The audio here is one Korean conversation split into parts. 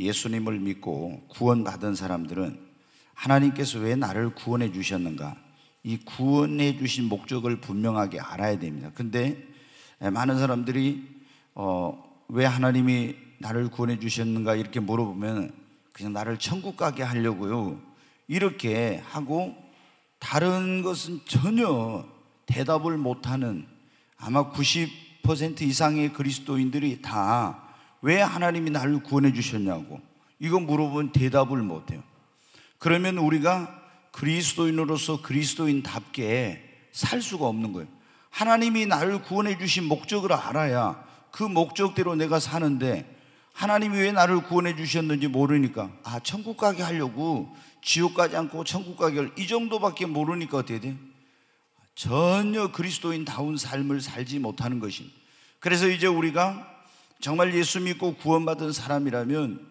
예수님을 믿고 구원받은 사람들은 하나님께서 왜 나를 구원해 주셨는가, 이 구원해 주신 목적을 분명하게 알아야 됩니다. 근데 많은 사람들이 왜 하나님이 나를 구원해 주셨는가 이렇게 물어보면 그냥 나를 천국 가게 하려고요 이렇게 하고, 다른 것은 전혀 대답을 못하는, 아마 90% 이상의 그리스도인들이 다 왜 하나님이 나를 구원해 주셨냐고 이거 물어보면 대답을 못해요. 그러면 우리가 그리스도인으로서 그리스도인답게 살 수가 없는 거예요. 하나님이 나를 구원해 주신 목적을 알아야 그 목적대로 내가 사는데, 하나님이 왜 나를 구원해 주셨는지 모르니까 천국 가게 하려고, 지옥 가지 않고 천국 가게 하려고, 이 정도밖에 모르니까 어떻게 돼요? 전혀 그리스도인다운 삶을 살지 못하는 것입니다. 그래서 이제 우리가 정말 예수 믿고 구원받은 사람이라면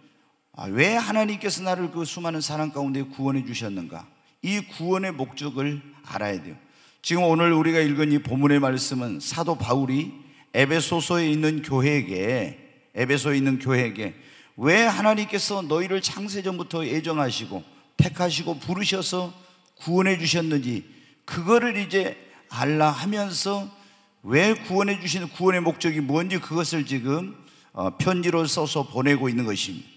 왜 하나님께서 나를 그 수많은 사람 가운데 구원해 주셨는가, 이 구원의 목적을 알아야 돼요. 지금 오늘 우리가 읽은 이 본문의 말씀은 사도 바울이 에베소에 있는 교회에게 왜 하나님께서 너희를 창세전부터 애정하시고 택하시고 부르셔서 구원해 주셨는지 그거를 이제 알라 하면서, 왜 구원해 주시는 구원의 목적이 뭔지 그것을 지금 편지로 써서 보내고 있는 것입니다.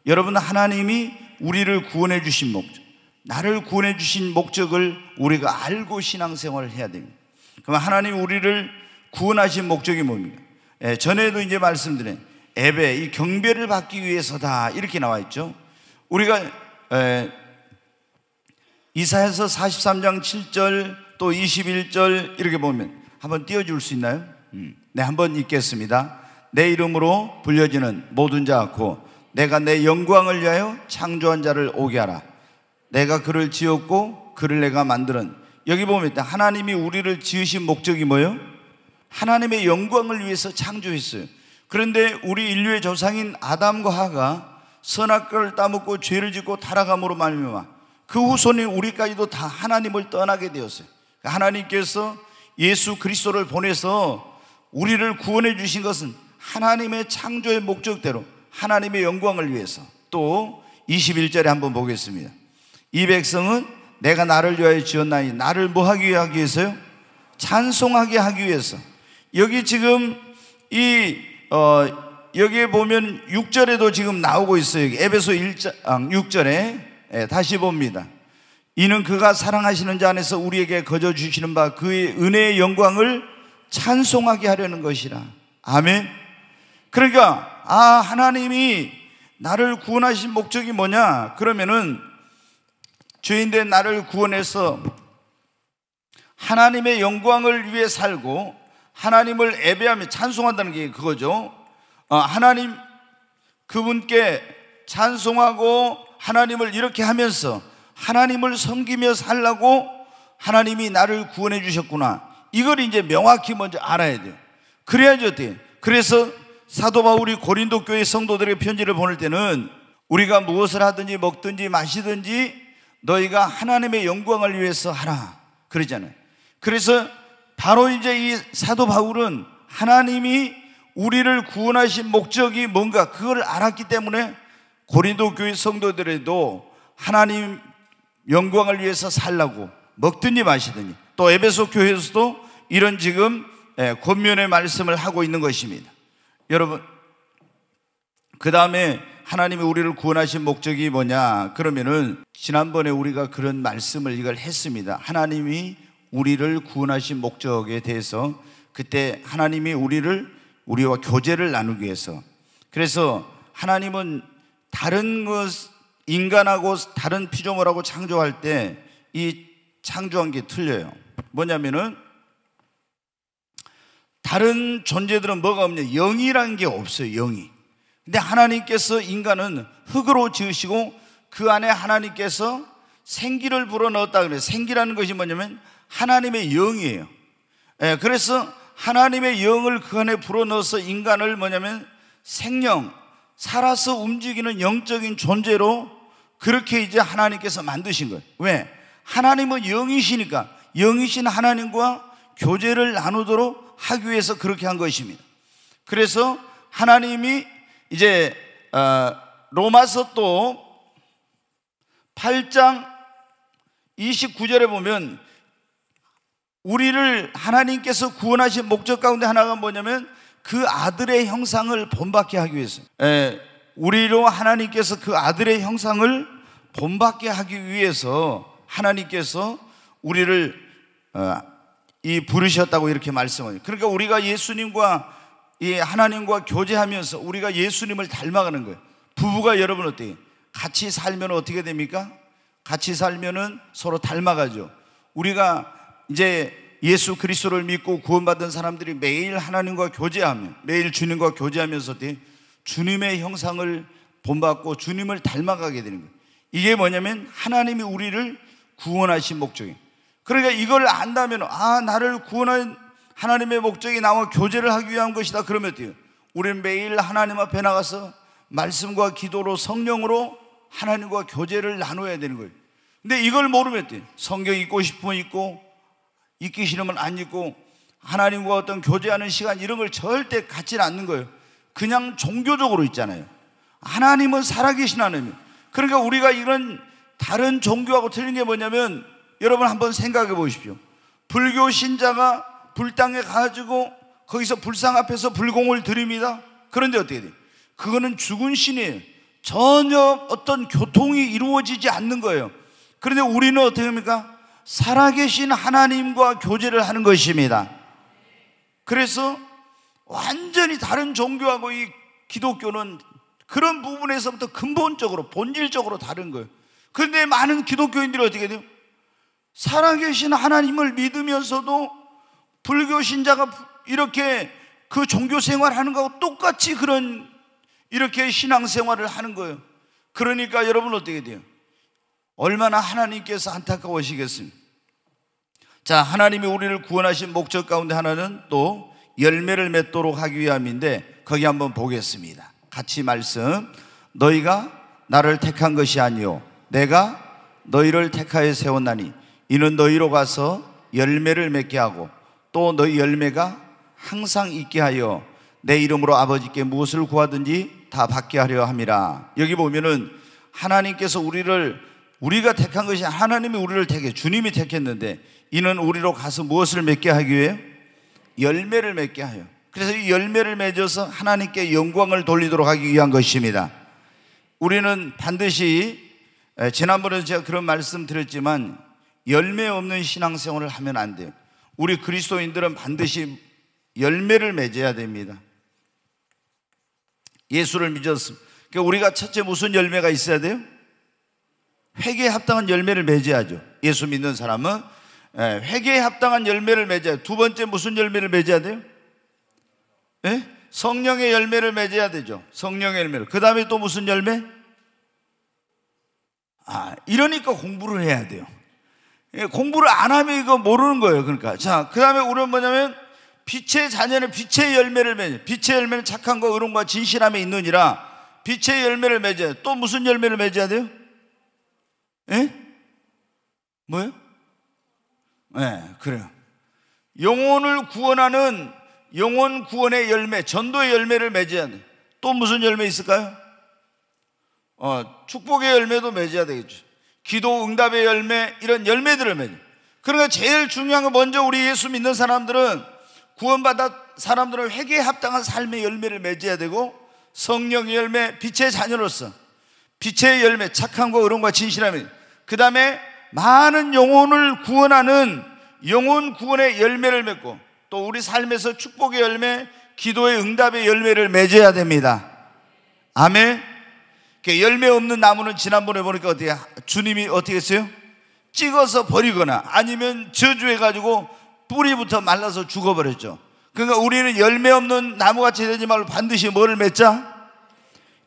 여러분, 하나님이 우리를 구원해 주신 목적, 나를 구원해 주신 목적을 우리가 알고 신앙생활을 해야 됩니다. 그럼 하나님이 우리를 구원하신 목적이 뭡니까? 전에도 이제 말씀드린 예배, 이 경배를 받기 위해서다 이렇게 나와 있죠. 우리가 이사야서 43장 7절 또 21절 이렇게 보면 한번 띄워줄 수 있나요? 네, 한번 읽겠습니다. 내 이름으로 불려지는 모든 자 같고 내가 내 영광을 위하여 창조한 자를 오게 하라. 내가 그를 지었고 그를 내가 만드는. 여기 보면 하나님이 우리를 지으신 목적이 뭐예요? 하나님의 영광을 위해서 창조했어요. 그런데 우리 인류의 조상인 아담과 하가 선악과를 따먹고 죄를 짓고 타락함으로 말미암아 그 후손인 우리까지도 다 하나님을 떠나게 되었어요. 하나님께서 예수 그리스도를 보내서 우리를 구원해 주신 것은 하나님의 창조의 목적대로 하나님의 영광을 위해서. 또 21절에 한번 보겠습니다. 이 백성은 내가 나를 위하여 지었나니, 나를 뭐 하기 위해서요? 찬송하게 하기 위해서. 여기 지금 여기에 보면 6절에도 지금 나오고 있어요. 에베소 6절에 다시 봅니다. 이는 그가 사랑하시는 자 안에서 우리에게 거저 주시는 바 그의 은혜의 영광을 찬송하게 하려는 것이라. 아멘. 그러니까 하나님이 나를 구원하신 목적이 뭐냐? 그러면은 죄인된 나를 구원해서 하나님의 영광을 위해 살고 하나님을 예배하며 찬송한다는 게 그거죠. 하나님 그분께 찬송하고 하나님을 이렇게 하면서 하나님을 섬기며 살라고 하나님이 나를 구원해 주셨구나, 이걸 이제 명확히 먼저 알아야 돼요. 그래야지 어때요? 그래서 사도 바울이 고린도 교회 성도들에게 편지를 보낼 때는 우리가 무엇을 하든지 먹든지 마시든지 너희가 하나님의 영광을 위해서 하라 그러잖아요. 그래서 바로 이제 이 사도 바울은 하나님이 우리를 구원하신 목적이 뭔가 그걸 알았기 때문에 고린도 교회 성도들에도 하나님 영광을 위해서 살라고 먹든지 마시든지, 또 에베소 교회에서도 이런 지금 권면의 말씀을 하고 있는 것입니다. 여러분, 그 다음에 하나님이 우리를 구원하신 목적이 뭐냐? 그러면은 지난번에 우리가 그런 말씀을 이걸 했습니다. 하나님이 우리를 구원하신 목적에 대해서 그때 하나님이 우리와 교제를 나누기 위해서, 그래서 하나님은 다른 것, 인간하고 다른 피조물하고 창조할 때 이 창조한 게 틀려요. 뭐냐면은 다른 존재들은 뭐가 없냐? 영이라는 게 없어요. 영이. 근데 하나님께서 인간은 흙으로 지으시고 그 안에 하나님께서 생기를 불어넣었다 그래요. 생기라는 것이 뭐냐면 하나님의 영이에요. 그래서 하나님의 영을 그 안에 불어넣어서 인간을 뭐냐면 생명, 살아서 움직이는 영적인 존재로 그렇게 이제 하나님께서 만드신 거예요. 왜? 하나님은 영이시니까 영이신 하나님과 교제를 나누도록 하기 위해서 그렇게 한 것입니다. 그래서 하나님이 이제 로마서 또 8장 29절에 보면 우리를 하나님께서 구원하신 목적 가운데 하나가 뭐냐면 그 아들의 형상을 본받게 하기 위해서, 우리로 하나님께서 그 아들의 형상을 본받게 하기 위해서 하나님께서 우리를 부르셨다고 이렇게 말씀해요. 그러니까 우리가 예수님과 이 하나님과 교제하면서 우리가 예수님을 닮아가는 거예요. 부부가 여러분 어때요? 같이 살면 어떻게 됩니까? 같이 살면은 서로 닮아가죠. 우리가 이제 예수 그리스도를 믿고 구원받은 사람들이 매일 하나님과 교제하면, 매일 주님과 교제하면서 주님의 형상을 본받고 주님을 닮아가게 되는 거예요. 이게 뭐냐면 하나님이 우리를 구원하신 목적이에요. 그러니까 이걸 안다면, 나를 구원한 하나님의 목적이 나와 교제를 하기 위한 것이다. 그러면 어때요? 우리는 매일 하나님 앞에 나가서 말씀과 기도로 성령으로 하나님과 교제를 나눠야 되는 거예요. 근데 이걸 모르면 어때요? 성경 읽고 싶으면 읽고, 읽기 싫으면 안 읽고, 하나님과 어떤 교제하는 시간 이런 걸 절대 갖지는 않는 거예요. 그냥 종교적으로 있잖아요. 하나님은 살아계신 하나님. 그러니까 우리가 이런 다른 종교하고 틀린 게 뭐냐면, 여러분 한번 생각해 보십시오. 불교 신자가 불당에 가지고 거기서 불상 앞에서 불공을 드립니다. 그런데 어떻게 돼요? 그거는 죽은 신이에요. 전혀 어떤 교통이 이루어지지 않는 거예요. 그런데 우리는 어떻게 합니까? 살아계신 하나님과 교제를 하는 것입니다. 그래서 완전히 다른 종교하고 이 기독교는 그런 부분에서부터 근본적으로 본질적으로 다른 거예요. 그런데 많은 기독교인들이 어떻게 돼요? 살아계신 하나님을 믿으면서도 불교 신자가 이렇게 그 종교 생활하는 거하고 똑같이 그런 이렇게 신앙생활을 하는 거예요. 그러니까 여러분 어떻게 돼요? 얼마나 하나님께서 안타까우시겠습니까? 자, 하나님이 우리를 구원하신 목적 가운데 하나는 또 열매를 맺도록 하기 위함인데, 거기 한번 보겠습니다. 같이 말씀. 너희가 나를 택한 것이 아니요 내가 너희를 택하여 세웠나니 이는 너희로 가서 열매를 맺게 하고 또 너희 열매가 항상 있게 하여 내 이름으로 아버지께 무엇을 구하든지 다 받게 하려 함이라. 여기 보면은 하나님께서 우리가 택한 것이 하나님이 우리를 주님이 택했는데, 이는 우리로 가서 무엇을 맺게 하기 위해? 열매를 맺게 하여. 그래서 이 열매를 맺어서 하나님께 영광을 돌리도록 하기 위한 것입니다. 우리는 반드시, 지난번에 제가 그런 말씀 드렸지만, 열매 없는 신앙생활을 하면 안 돼요. 우리 그리스도인들은 반드시 열매를 맺어야 됩니다. 예수를 믿었습니다. 그러니까 우리가 첫째 무슨 열매가 있어야 돼요? 회개에 합당한 열매를 맺어야죠. 예수 믿는 사람은 회개에 합당한 열매를 맺어야 돼요. 두 번째 무슨 열매를 맺어야 돼요? 성령의 열매를 맺어야 되죠. 성령의 열매를. 그 다음에 또 무슨 열매? 이러니까 공부를 해야 돼요. 공부를 안 하면 이거 모르는 거예요. 그러니까 자, 그 다음에 우리는 뭐냐면 빛의 자녀는 빛의 열매를 맺어요. 빛의 열매는 착한 거 의로움과 진실함에 있느니라. 빛의 열매를 맺어요. 또 무슨 열매를 맺어야 돼요? 뭐요? 그래요. 영혼을 구원하는 영혼 구원의 열매, 전도의 열매를 맺어야 돼. 또 무슨 열매 있을까요? 축복의 열매도 맺어야 되겠죠. 기도 응답의 열매, 이런 열매들을 맺어요. 그러니까 제일 중요한 건 먼저 우리 예수 믿는 사람들은, 구원받은 사람들은 회개에 합당한 삶의 열매를 맺어야 되고, 성령의 열매, 빛의 자녀로서 빛의 열매, 착함과 의로움과 진실함이, 그 다음에 많은 영혼을 구원하는 영혼 구원의 열매를 맺고, 또 우리 삶에서 축복의 열매, 기도의 응답의 열매를 맺어야 됩니다. 아멘. 열매 없는 나무는 지난번에 보니까 어떻게, 주님이 어떻게 했어요? 찍어서 버리거나 아니면 저주해가지고 뿌리부터 말라서 죽어버렸죠. 그러니까 우리는 열매 없는 나무같이 되지 말고 반드시 뭐를 맺자?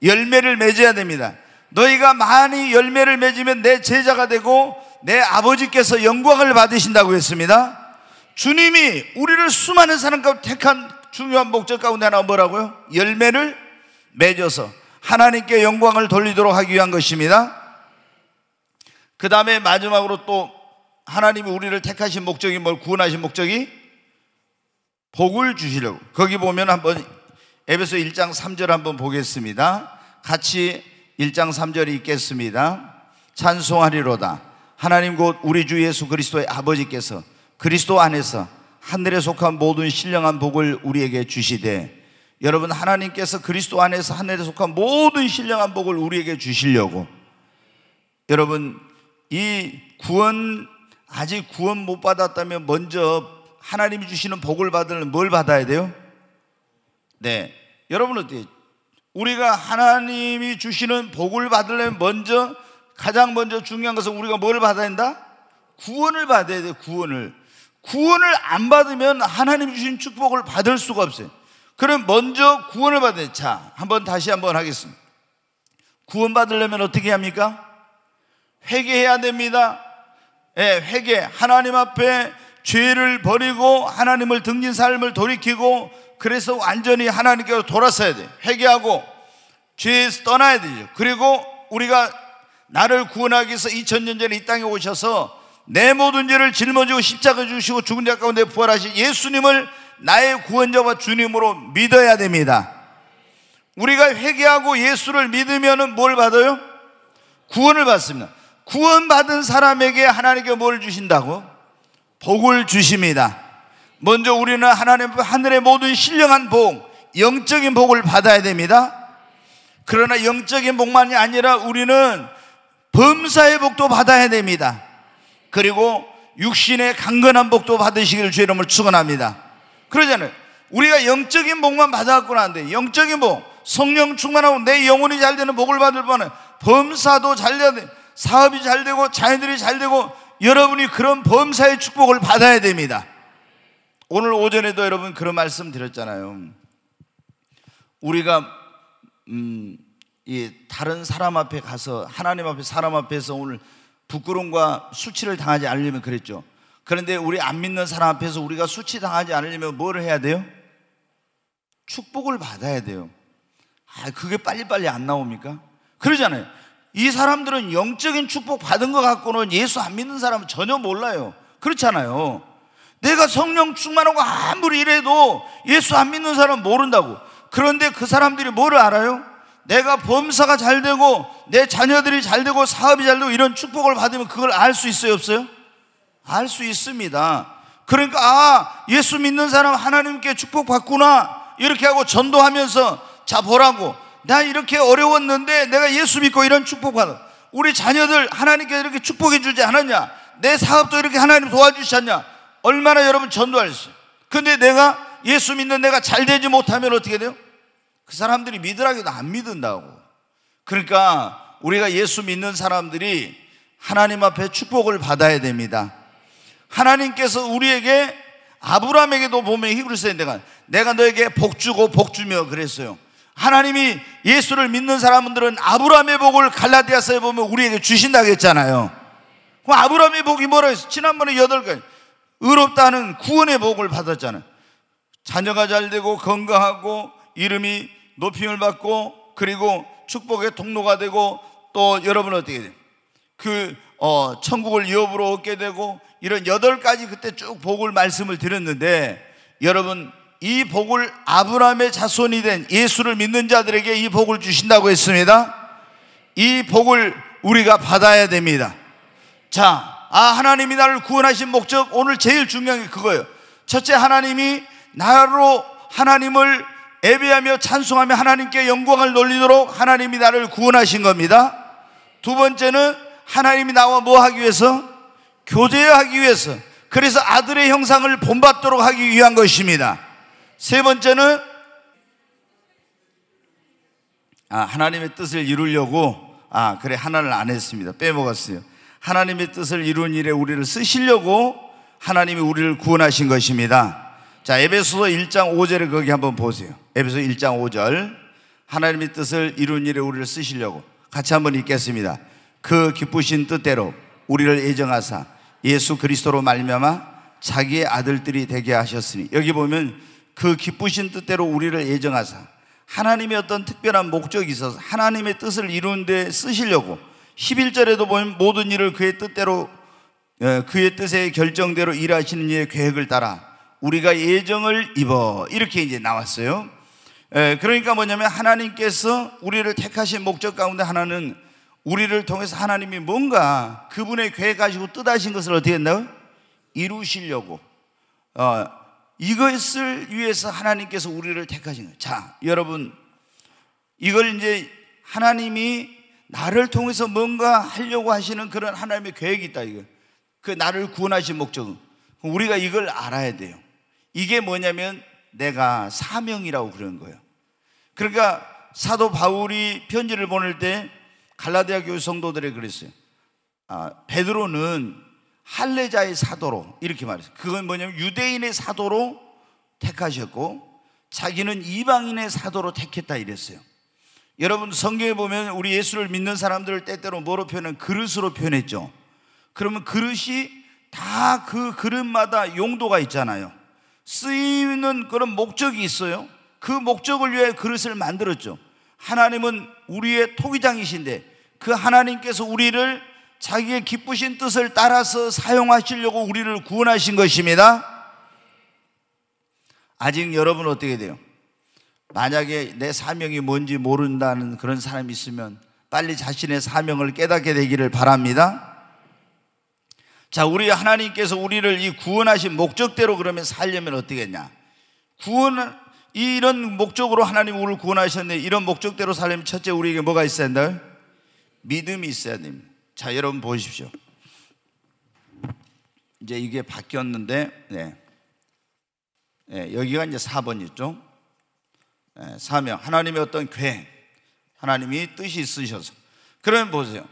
열매를 맺어야 됩니다. 너희가 많이 열매를 맺으면 내 제자가 되고 내 아버지께서 영광을 받으신다고 했습니다. 주님이 우리를 수많은 사람 가운데 택한 중요한 목적 가운데 하나가 뭐라고요? 열매를 맺어서 하나님께 영광을 돌리도록 하기 위한 것입니다. 그 다음에 마지막으로 또 하나님이 우리를 택하신 목적이 뭘, 구원하신 목적이 복을 주시려고. 거기 보면 한번 에베소 1장 3절 한번 보겠습니다. 같이 1장 3절이 있겠습니다. 찬송하리로다. 하나님 곧 우리 주 예수 그리스도의 아버지께서 그리스도 안에서 하늘에 속한 모든 신령한 복을 우리에게 주시되, 여러분, 하나님께서 그리스도 안에서 하늘에 속한 모든 신령한 복을 우리에게 주시려고, 여러분, 이 구원, 아직 구원 못 받았다면 먼저 하나님이 주시는 복을 받으려면 뭘 받아야 돼요? 네, 여러분 어때요? 우리가 하나님이 주시는 복을 받으려면 가장 먼저 중요한 것은 우리가 뭘 받아야 된다? 구원을 받아야 돼요. 구원을 안 받으면 하나님이 주신 축복을 받을 수가 없어요. 그럼 먼저 구원을 받아야 돼요. 자, 다시 한번 하겠습니다. 구원 받으려면 어떻게 합니까? 회개해야 됩니다. 회개. 하나님 앞에 죄를 버리고 하나님을 등진 삶을 돌이키고, 그래서 완전히 하나님께로 돌아서야 돼요. 회개하고 죄에서 떠나야 되죠. 그리고 우리가 나를 구원하기 위해서 2000년 전에 이 땅에 오셔서 내 모든 죄를 짊어지고 십자가 주시고 죽은 자 가운데 부활하신 예수님을 나의 구원자와 주님으로 믿어야 됩니다. 우리가 회개하고 예수를 믿으면 뭘 받아요? 구원을 받습니다. 구원받은 사람에게 하나님께 뭘 주신다고? 복을 주십니다. 먼저 우리는 하늘의 모든 신령한 복, 영적인 복을 받아야 됩니다. 그러나 영적인 복만이 아니라 우리는 범사의 복도 받아야 됩니다. 그리고 육신의 강건한 복도 받으시기를 주의 이름으로 축원합니다. 그러잖아요. 우리가 영적인 복만 받아갖고 나는데, 영적인 복, 성령 충만하고 내 영혼이 잘 되는 복을 받을 바는 범사도 잘 돼야 돼. 사업이 잘 되고 자녀들이 잘 되고, 여러분이 그런 범사의 축복을 받아야 됩니다. 오늘 오전에도 여러분 그런 말씀 드렸잖아요. 우리가 다른 사람 앞에 가서, 하나님 앞에, 사람 앞에서 오늘 부끄러움과 수치를 당하지 않으려면 그랬죠. 그런데 우리 안 믿는 사람 앞에서 우리가 수치 당하지 않으려면 뭘 해야 돼요? 축복을 받아야 돼요. 그게 빨리빨리 안 나옵니까? 그러잖아요. 이 사람들은 영적인 축복 받은 것 갖고는 예수 안 믿는 사람은 전혀 몰라요. 그렇잖아요. 내가 성령 충만하고 아무리 이래도 예수 안 믿는 사람은 모른다고. 그런데 그 사람들이 뭐를 알아요? 내가 범사가 잘 되고 내 자녀들이 잘 되고 사업이 잘 되고 이런 축복을 받으면 그걸 알 수 있어요, 없어요? 알 수 있습니다. 그러니까 예수 믿는 사람 하나님께 축복받구나 이렇게 하고 전도하면서, 자 보라고, 나 이렇게 어려웠는데 내가 예수 믿고 이런 축복받아. 우리 자녀들 하나님께 이렇게 축복해 주지 않았냐? 내 사업도 이렇게 하나님 도와주지 않냐? 얼마나 여러분 전도할 수 있어요. 근데 내가 예수 믿는 내가 잘 되지 못하면 어떻게 돼요? 그 사람들이 믿으라기도 안 믿는다고. 그러니까 우리가 예수 믿는 사람들이 하나님 앞에 축복을 받아야 됩니다. 하나님께서 우리에게, 아브라함에게도 보면 히브리서에 내가 너에게 복 주고 복 주며 그랬어요. 하나님이 예수를 믿는 사람들은 아브라함의 복을 갈라디아서에 보면 우리에게 주신다고 했잖아요. 그럼 아브라함의 복이 뭐라 했어요? 지난번에 8가지 의롭다는 구원의 복을 받았잖아요. 자녀가 잘 되고 건강하고 이름이 높임을 받고, 그리고 축복의 통로가 되고, 또 여러분 어떻게 돼요? 천국을 유업으로 얻게 되고, 이런 8가지 그때 쭉 복을 말씀을 드렸는데, 여러분 이 복을 아브라함의 자손이 된 예수를 믿는 자들에게 이 복을 주신다고 했습니다. 이 복을 우리가 받아야 됩니다. 자, 하나님이 나를 구원하신 목적, 오늘 제일 중요한 게 그거예요. 첫째, 하나님이 나로 하나님을 예배하며 찬송하며 하나님께 영광을 돌리도록 하나님이 나를 구원하신 겁니다. 두 번째는 하나님이 나와 뭐 하기 위해서? 교제하기 위해서. 그래서 아들의 형상을 본받도록 하기 위한 것입니다. 세 번째는 하나님의 뜻을 이루려고, 하나를 안 했습니다. 빼먹었어요. 하나님의 뜻을 이루는 일에 우리를 쓰시려고 하나님이 우리를 구원하신 것입니다. 자, 에베소서 1장 5절에 거기 한번 보세요. 에베소 1장 5절. 하나님의 뜻을 이루는 일에 우리를 쓰시려고. 같이 한번 읽겠습니다. 그 기쁘신 뜻대로 우리를 예정하사 예수 그리스도로 말미암아 자기의 아들들이 되게 하셨으니, 여기 보면 그 기쁘신 뜻대로 우리를 예정하사, 하나님의 어떤 특별한 목적이 있어서 하나님의 뜻을 이루는 데 쓰시려고. 11절에도 보면 모든 일을 그의 뜻대로, 그의 뜻의 결정대로 일하시는 이의 계획을 따라 우리가 예정을 입어, 이렇게 이제 나왔어요. 그러니까 뭐냐면 하나님께서 우리를 택하신 목적 가운데 하나는 우리를 통해서 하나님이 뭔가 그분의 계획 가지고 뜻하신 것을 어떻게 했나요? 이루시려고 이것을 위해서 하나님께서 우리를 택하신 거예요. 자, 여러분, 이걸 이제 하나님이 나를 통해서 뭔가 하려고 하시는 그런 하나님의 계획이 있다, 이거. 그 나를 구원하신 목적은. 우리가 이걸 알아야 돼요. 이게 뭐냐면 내가 사명이라고 그러는 거예요. 그러니까 사도 바울이 편지를 보낼 때 갈라디아 교회 성도들에게 그랬어요. 베드로는 할례자의 사도로 이렇게 말했어요. 그건 뭐냐면 유대인의 사도로 택하셨고 자기는 이방인의 사도로 택했다 이랬어요. 여러분, 성경에 보면 우리 예수를 믿는 사람들을 때때로 뭐로 표현하면 그릇으로 표현했죠. 그러면 그릇이 다 그 그릇마다 용도가 있잖아요. 쓰이는 그런 목적이 있어요. 그 목적을 위해 그릇을 만들었죠. 하나님은 우리의 토기장이신데 그 하나님께서 우리를 자기의 기쁘신 뜻을 따라서 사용하시려고 우리를 구원하신 것입니다. 아직 여러분 어떻게 돼요? 만약에 내 사명이 뭔지 모른다는 그런 사람이 있으면 빨리 자신의 사명을 깨닫게 되기를 바랍니다. 자, 우리 하나님께서 우리를 이 구원하신 목적대로 그러면 살려면 어떻게 했냐? 이런 목적으로 하나님 우리를 구원하셨는데 이런 목적대로 살려면 첫째 우리에게 뭐가 있어야 된다? 믿음이 있어야 됩니다. 자, 여러분 보십시오. 이제 이게 바뀌었는데 여기가 이제 4번이죠. 사명, 하나님의 어떤 계획, 하나님이 뜻이 있으셔서. 그러면 보세요.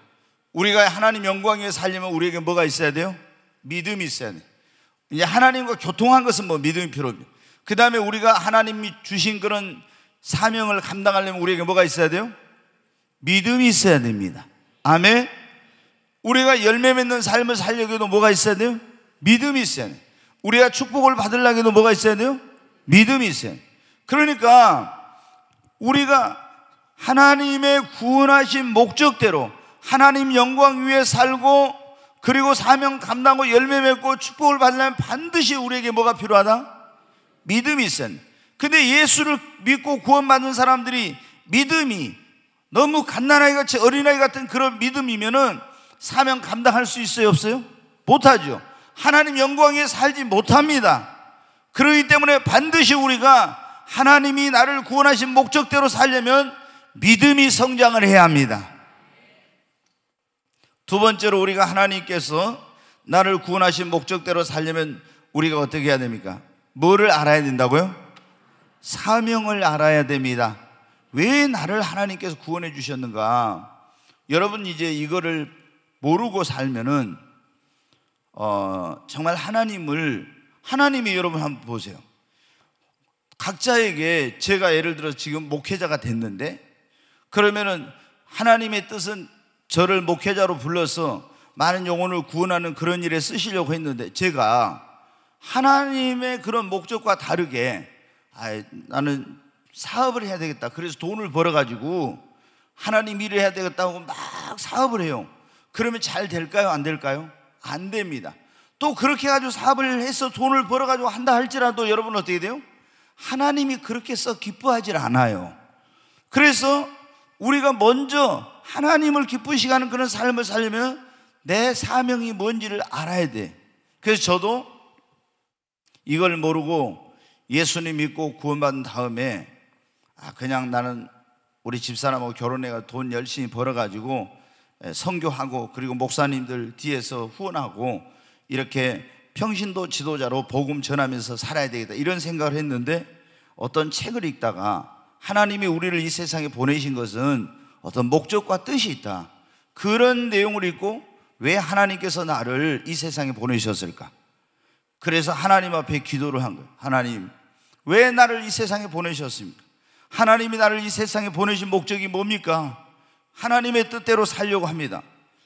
우리가 하나님 영광 위에 살려면 우리에게 뭐가 있어야 돼요? 믿음이 있어야 돼요. 이제 하나님과 교통한 것은 뭐 믿음이 필요합니다. 그 다음에 우리가 하나님이 주신 그런 사명을 감당하려면 우리에게 뭐가 있어야 돼요? 믿음이 있어야 됩니다. 아멘. 우리가 열매 맺는 삶을 살려고 해도 뭐가 있어야 돼요? 믿음이 있어야 돼요. 우리가 축복을 받으려고 해도 뭐가 있어야 돼요? 믿음이 있어야 돼요. 그러니까 우리가 하나님의 구원하신 목적대로 하나님 영광 위에 살고 그리고 사명 감당하고 열매 맺고 축복을 받으려면 반드시 우리에게 뭐가 필요하다? 믿음이 있어야 돼. 근데 예수를 믿고 구원받는 사람들이 믿음이 너무 갓난아이 같이 어린아이 같은 그런 믿음이면은 사명 감당할 수 있어요, 없어요? 못하죠. 하나님 영광에 살지 못합니다. 그렇기 때문에 반드시 우리가 하나님이 나를 구원하신 목적대로 살려면 믿음이 성장을 해야 합니다. 두 번째로 우리가 하나님께서 나를 구원하신 목적대로 살려면 우리가 어떻게 해야 됩니까? 뭐를 알아야 된다고요? 사명을 알아야 됩니다. 왜 나를 하나님께서 구원해 주셨는가? 여러분, 이제 이거를 모르고 살면은 정말 하나님이 여러분 한번 보세요. 각자에게 제가 예를 들어 지금 목회자가 됐는데 그러면은 하나님의 뜻은 저를 목회자로 불러서 많은 영혼을 구원하는 그런 일에 쓰시려고 했는데 제가 하나님의 그런 목적과 다르게 나는 사업을 해야 되겠다, 그래서 돈을 벌어가지고 하나님 일을 해야 되겠다고 막 사업을 해요. 그러면 잘 될까요? 안 될까요? 안 됩니다. 또 그렇게 해가지고 사업을 해서 돈을 벌어가지고 한다 할지라도 여러분 어떻게 돼요? 하나님이 그렇게 썩 기뻐하질 않아요. 그래서 우리가 먼저 하나님을 기쁘시게 하는 그런 삶을 살려면 내 사명이 뭔지를 알아야 돼. 그래서 저도 이걸 모르고 예수님 믿고 구원받은 다음에 그냥 나는 우리 집사람하고 결혼해가 돈 열심히 벌어가지고 선교하고 그리고 목사님들 뒤에서 후원하고 이렇게 평신도 지도자로 복음 전하면서 살아야 되겠다, 이런 생각을 했는데 어떤 책을 읽다가 하나님이 우리를 이 세상에 보내신 것은 어떤 목적과 뜻이 있다, 그런 내용을 읽고 왜 하나님께서 나를 이 세상에 보내셨을까? 그래서 하나님 앞에 기도를 한 거예요. 하나님, 왜 나를 이 세상에 보내셨습니까? 하나님이 나를 이 세상에 보내신 목적이 뭡니까? 하나님의 뜻대로 살려고 합니다.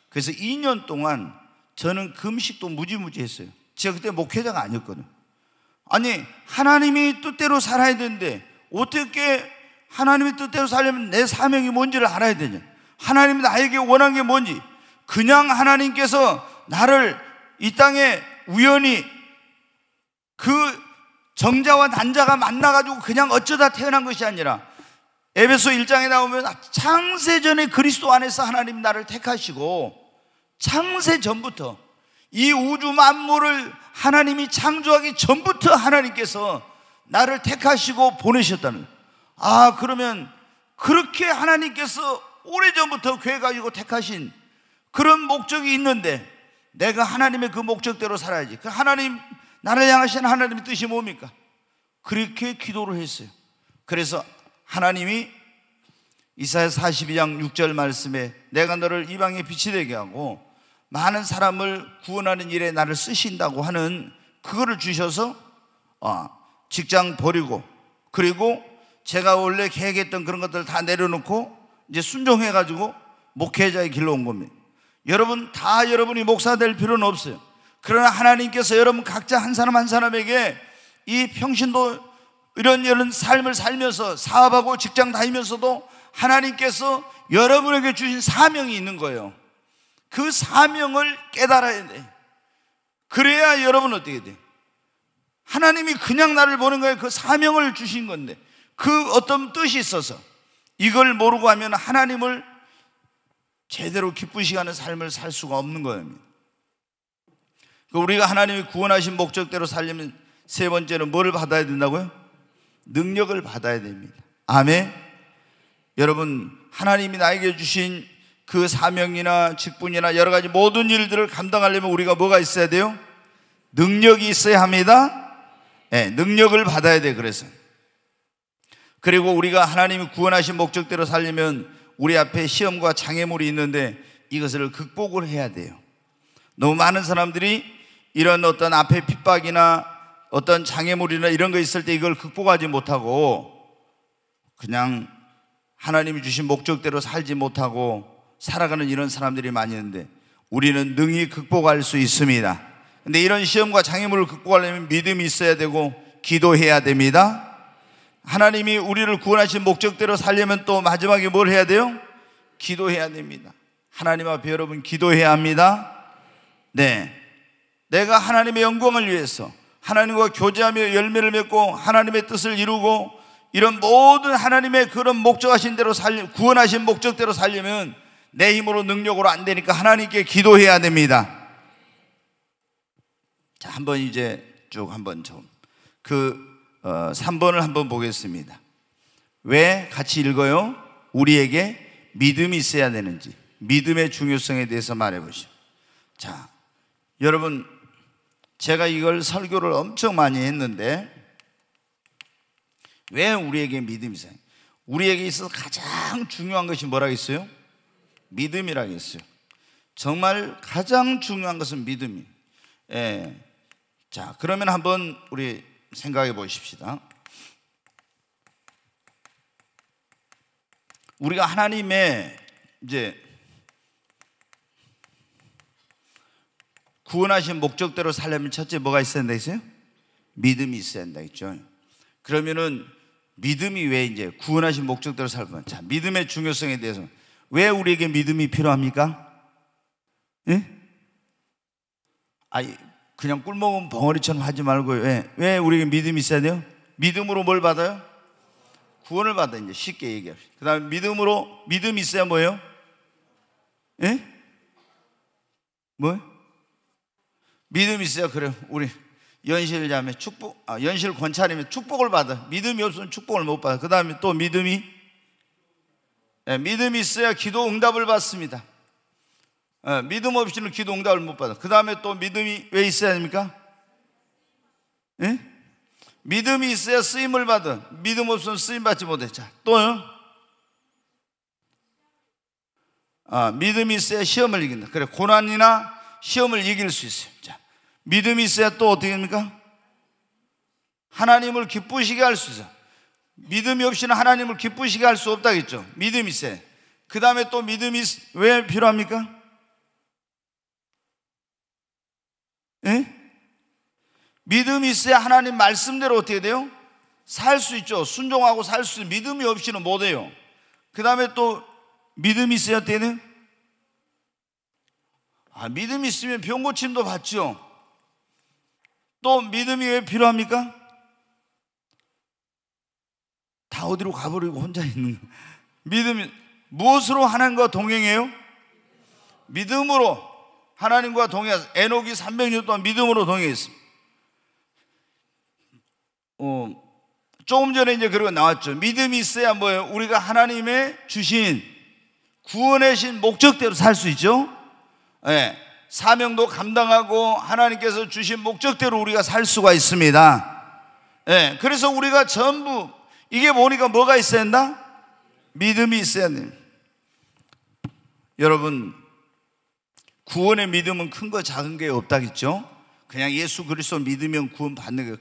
그래서 2년 동안 저는 금식도 무지무지 했어요. 제가 그때 목회자가 아니었거든요. 아니, 하나님이 뜻대로 살아야 되는데 어떻게 하나님의 뜻대로 살려면 내 사명이 뭔지를 알아야 되냐? 하나님이 나에게 원한 게 뭔지. 그냥 하나님께서 나를 이 땅에 우연히 정자와 난자가 만나가지고 그냥 어쩌다 태어난 것이 아니라 에베소 1장에 나오면 창세전에 그리스도 안에서 하나님 나를 택하시고 창세전부터 이 우주 만물을 하나님이 창조하기 전부터 하나님께서 나를 택하시고 보내셨다는 거예요. 그러면 그렇게 하나님께서 오래전부터 교회 가지고 택하신 그런 목적이 있는데 내가 하나님의 그 목적대로 살아야지. 그 하나님, 나를 향하신 하나님의 뜻이 뭡니까? 그렇게 기도를 했어요. 그래서 하나님이 이사야 42장 6절 말씀에 내가 너를 이방의 빛이 되게 하고 많은 사람을 구원하는 일에 나를 쓰신다고 하는 그거를 주셔서 직장 버리고, 그리고 제가 원래 계획했던 그런 것들 다 내려놓고 이제 순종해가지고 목회자의 길로 온 겁니다. 여러분 다 여러분이 목사 될 필요는 없어요. 그러나 하나님께서 여러분 각자 한 사람 한 사람에게 이 평신도 이런 삶을 살면서 사업하고 직장 다니면서도 하나님께서 여러분에게 주신 사명이 있는 거예요. 그 사명을 깨달아야 돼. 그래야 여러분 어떻게 돼? 하나님이 그냥 나를 보는 거예요. 그 사명을 주신 건데 그 어떤 뜻이 있어서 이걸 모르고 하면 하나님을 제대로 기쁘시게 하는 삶을 살 수가 없는 겁니다. 우리가 하나님이 구원하신 목적대로 살려면 세 번째는 뭐를 받아야 된다고요? 능력을 받아야 됩니다. 아멘. 여러분 하나님이 나에게 주신 그 사명이나 직분이나 여러 가지 모든 일들을 감당하려면 우리가 뭐가 있어야 돼요? 능력이 있어야 합니다. 네, 능력을 받아야 돼. 그리고 우리가 하나님이 구원하신 목적대로 살려면 우리 앞에 시험과 장애물이 있는데 이것을 극복을 해야 돼요. 너무 많은 사람들이 이런 어떤 앞에 핍박이나 어떤 장애물이나 이런 거 있을 때 이걸 극복하지 못하고 그냥 하나님이 주신 목적대로 살지 못하고 살아가는 이런 사람들이 많이 있는데 우리는 능히 극복할 수 있습니다. 근데 이런 시험과 장애물을 극복하려면 믿음이 있어야 되고 기도해야 됩니다. 하나님이 우리를 구원하신 목적대로 살려면 또 마지막에 뭘 해야 돼요? 기도해야 됩니다. 하나님 앞에 여러분 기도해야 합니다. 네, 내가 하나님의 영광을 위해서 하나님과 교제하며 열매를 맺고 하나님의 뜻을 이루고 이런 모든 하나님의 그런 목적하신 대로 구원하신 목적대로 살려면 내 힘으로 능력으로 안 되니까 하나님께 기도해야 됩니다. 자, 한번 이제 쭉 한번 그 3번을 한번 보겠습니다. 왜 같이 읽어요? 우리에게 믿음이 있어야 되는지, 믿음의 중요성에 대해서 말해보시죠. 자, 여러분 제가 이걸 설교를 엄청 많이 했는데 왜 우리에게 믿음이 있어요? 우리에게 있어서 가장 중요한 것이 뭐라고 했어요? 믿음이라고 했어요. 정말 가장 중요한 것은 믿음이에요. 자, 그러면 한번 우리 생각해 보십시다. 우리가 하나님의 이제 구원하신 목적대로 살려면 첫째 뭐가 있어야 된다 했어요? 믿음이 있어야 된다 했죠. 그러면은 믿음이 왜 이제 구원하신 목적대로 살면, 자, 믿음의 중요성에 대해서 왜 우리에게 믿음이 필요합니까? 예? 그냥 꿀 먹으면 벙어리처럼 하지 말고 왜 우리에게 믿음이 있어야 돼요? 믿음으로 뭘 받아요? 구원을 받아. 이제 쉽게 얘기합시다. 그 다음에 믿음이 있어야 뭐예요? 예? 뭐예요? 믿음이 있어야 그래요. 우리 연실자매 연실 권찰이면 축복을 받아. 믿음이 없으면 축복을 못 받아. 그 다음에 또 믿음이 있어야 기도 응답을 받습니다. 믿음 없이는 기도 응답을 못 받아. 그 다음에 또 믿음이 왜 있어야 됩니까? 예? 믿음이 있어야 쓰임을 받아. 믿음 없으면 쓰임 받지 못해. 자, 또요. 믿음이 있어야 시험을 이긴다. 그래, 고난이나 시험을 이길 수 있어요. 자, 믿음이 있어야 또 어떻게 됩니까? 하나님을 기쁘시게 할 수 있어요. 믿음이 없이는 하나님을 기쁘시게 할 수 없다겠죠. 믿음이 있어야. 그 다음에 또 믿음이 왜 필요합니까? 예? 믿음이 있어야 하나님 말씀대로 어떻게 돼요? 살 수 있죠. 순종하고 살 수 있어요. 믿음이 없이는 못해요. 그 다음에 또 믿음이 있어야 어떻게 돼요? 믿음이 있으면 병 고침도 받죠. 또 믿음이 왜 필요합니까? 다 어디로 가버리고 혼자 있는 거예요. 믿음이 무엇으로 하나님과 동행해요? 믿음으로 하나님과 동행해서 에녹이 300년 동안 믿음으로 동행했습니다. 조금 전에 이제 그런 거 나왔죠. 믿음이 있어야 뭐예요? 우리가 하나님의 주신 구원의 신 목적대로 살 수 있죠. 네. 사명도 감당하고 하나님께서 주신 목적대로 우리가 살 수가 있습니다. 네. 그래서 우리가 전부 이게 보니까 뭐가 있어야 한다? 믿음이 있어야 돼요. 여러분, 구원의 믿음은 큰 거 작은 게 없다겠죠. 그냥 예수 그리스도 믿으면 구원 받는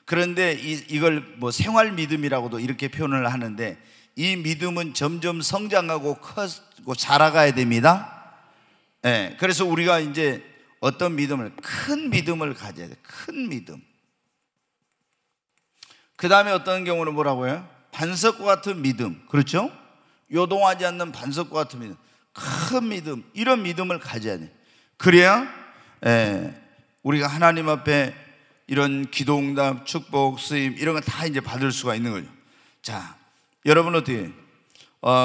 그런데 이걸 뭐 생활 믿음이라고도 이렇게 표현을 하는데, 이 믿음은 점점 성장하고 커고 자라가야 됩니다. 네, 그래서 우리가 이제 어떤 믿음을, 큰 믿음을 가져야 돼요. 큰 믿음. 그 다음에 어떤 경우는 뭐라고 해요? 반석과 같은 믿음. 그렇죠? 요동하지 않는 반석과 같은 믿음, 큰 믿음, 이런 믿음을 가져야 돼요. 그래야 우리가 하나님 앞에 이런 기도응답, 축복, 쓰임 이런 거 다 이제 받을 수가 있는 거죠. 자, 여러분 어떻게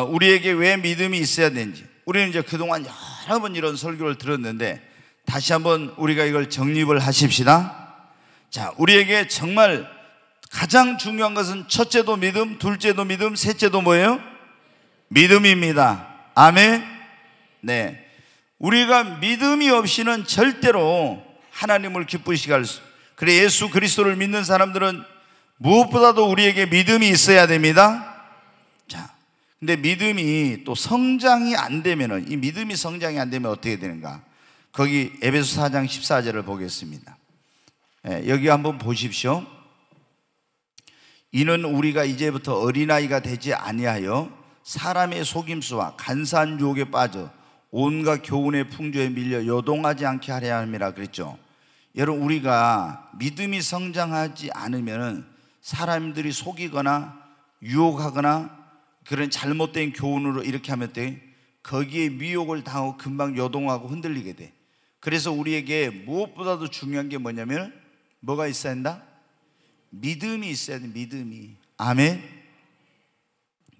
우리에게 왜 믿음이 있어야 되는지, 우리는 이제 그동안 여러 번 이런 설교를 들었는데 다시 한번 우리가 이걸 정립을 하십시다. 자, 우리에게 정말 가장 중요한 것은 첫째도 믿음, 둘째도 믿음, 셋째도 뭐예요? 믿음입니다. 아멘. 네, 우리가 믿음이 없이는 절대로 하나님을 기쁘시게 할 수. 그래, 예수 그리스도를 믿는 사람들은 무엇보다도 우리에게 믿음이 있어야 됩니다. 자, 근데 믿음이 또 성장이 안 되면은, 이 믿음이 성장이 안 되면 어떻게 되는가? 거기 에베소 4장 14절을 보겠습니다. 여기 한번 보십시오. 이는 우리가 이제부터 어린아이가 되지 아니하여 사람의 속임수와 간사한 유혹에 빠져 온갖 교훈의 풍조에 밀려 요동하지 않게 하려 함이라 그랬죠. 여러분, 우리가 믿음이 성장하지 않으면 사람들이 속이거나 유혹하거나 그런 잘못된 교훈으로 이렇게 하면 돼, 거기에 미혹을 당하고 금방 요동하고 흔들리게 돼. 그래서 우리에게 무엇보다도 중요한 게 뭐냐면, 뭐가 있어야 한다? 믿음이 있어야 돼. 믿음이. 아멘.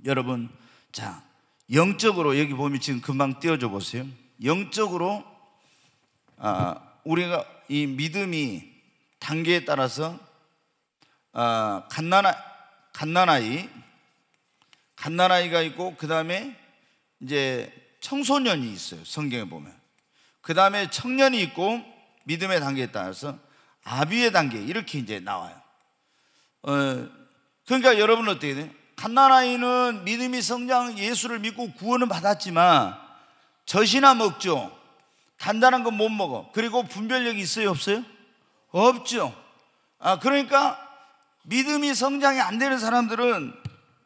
여러분, 자, 영적으로 여기 보면 지금 금방 띄워줘 보세요. 영적으로 우리가 이 믿음이 단계에 따라서 갓난아이가 있고, 그 다음에 이제 청소년이 있어요. 성경에 보면. 그 다음에 청년이 있고, 믿음의 단계에 따라서 아비의 단계, 이렇게 이제 나와요. 그러니까 여러분 어떻게 돼요? 갓난아이는 믿음이 성장, 예수를 믿고 구원은 받았지만 젖이나 먹죠. 단단한 건 못 먹어. 그리고 분별력이 있어요, 없어요? 없죠. 그러니까 믿음이 성장이 안 되는 사람들은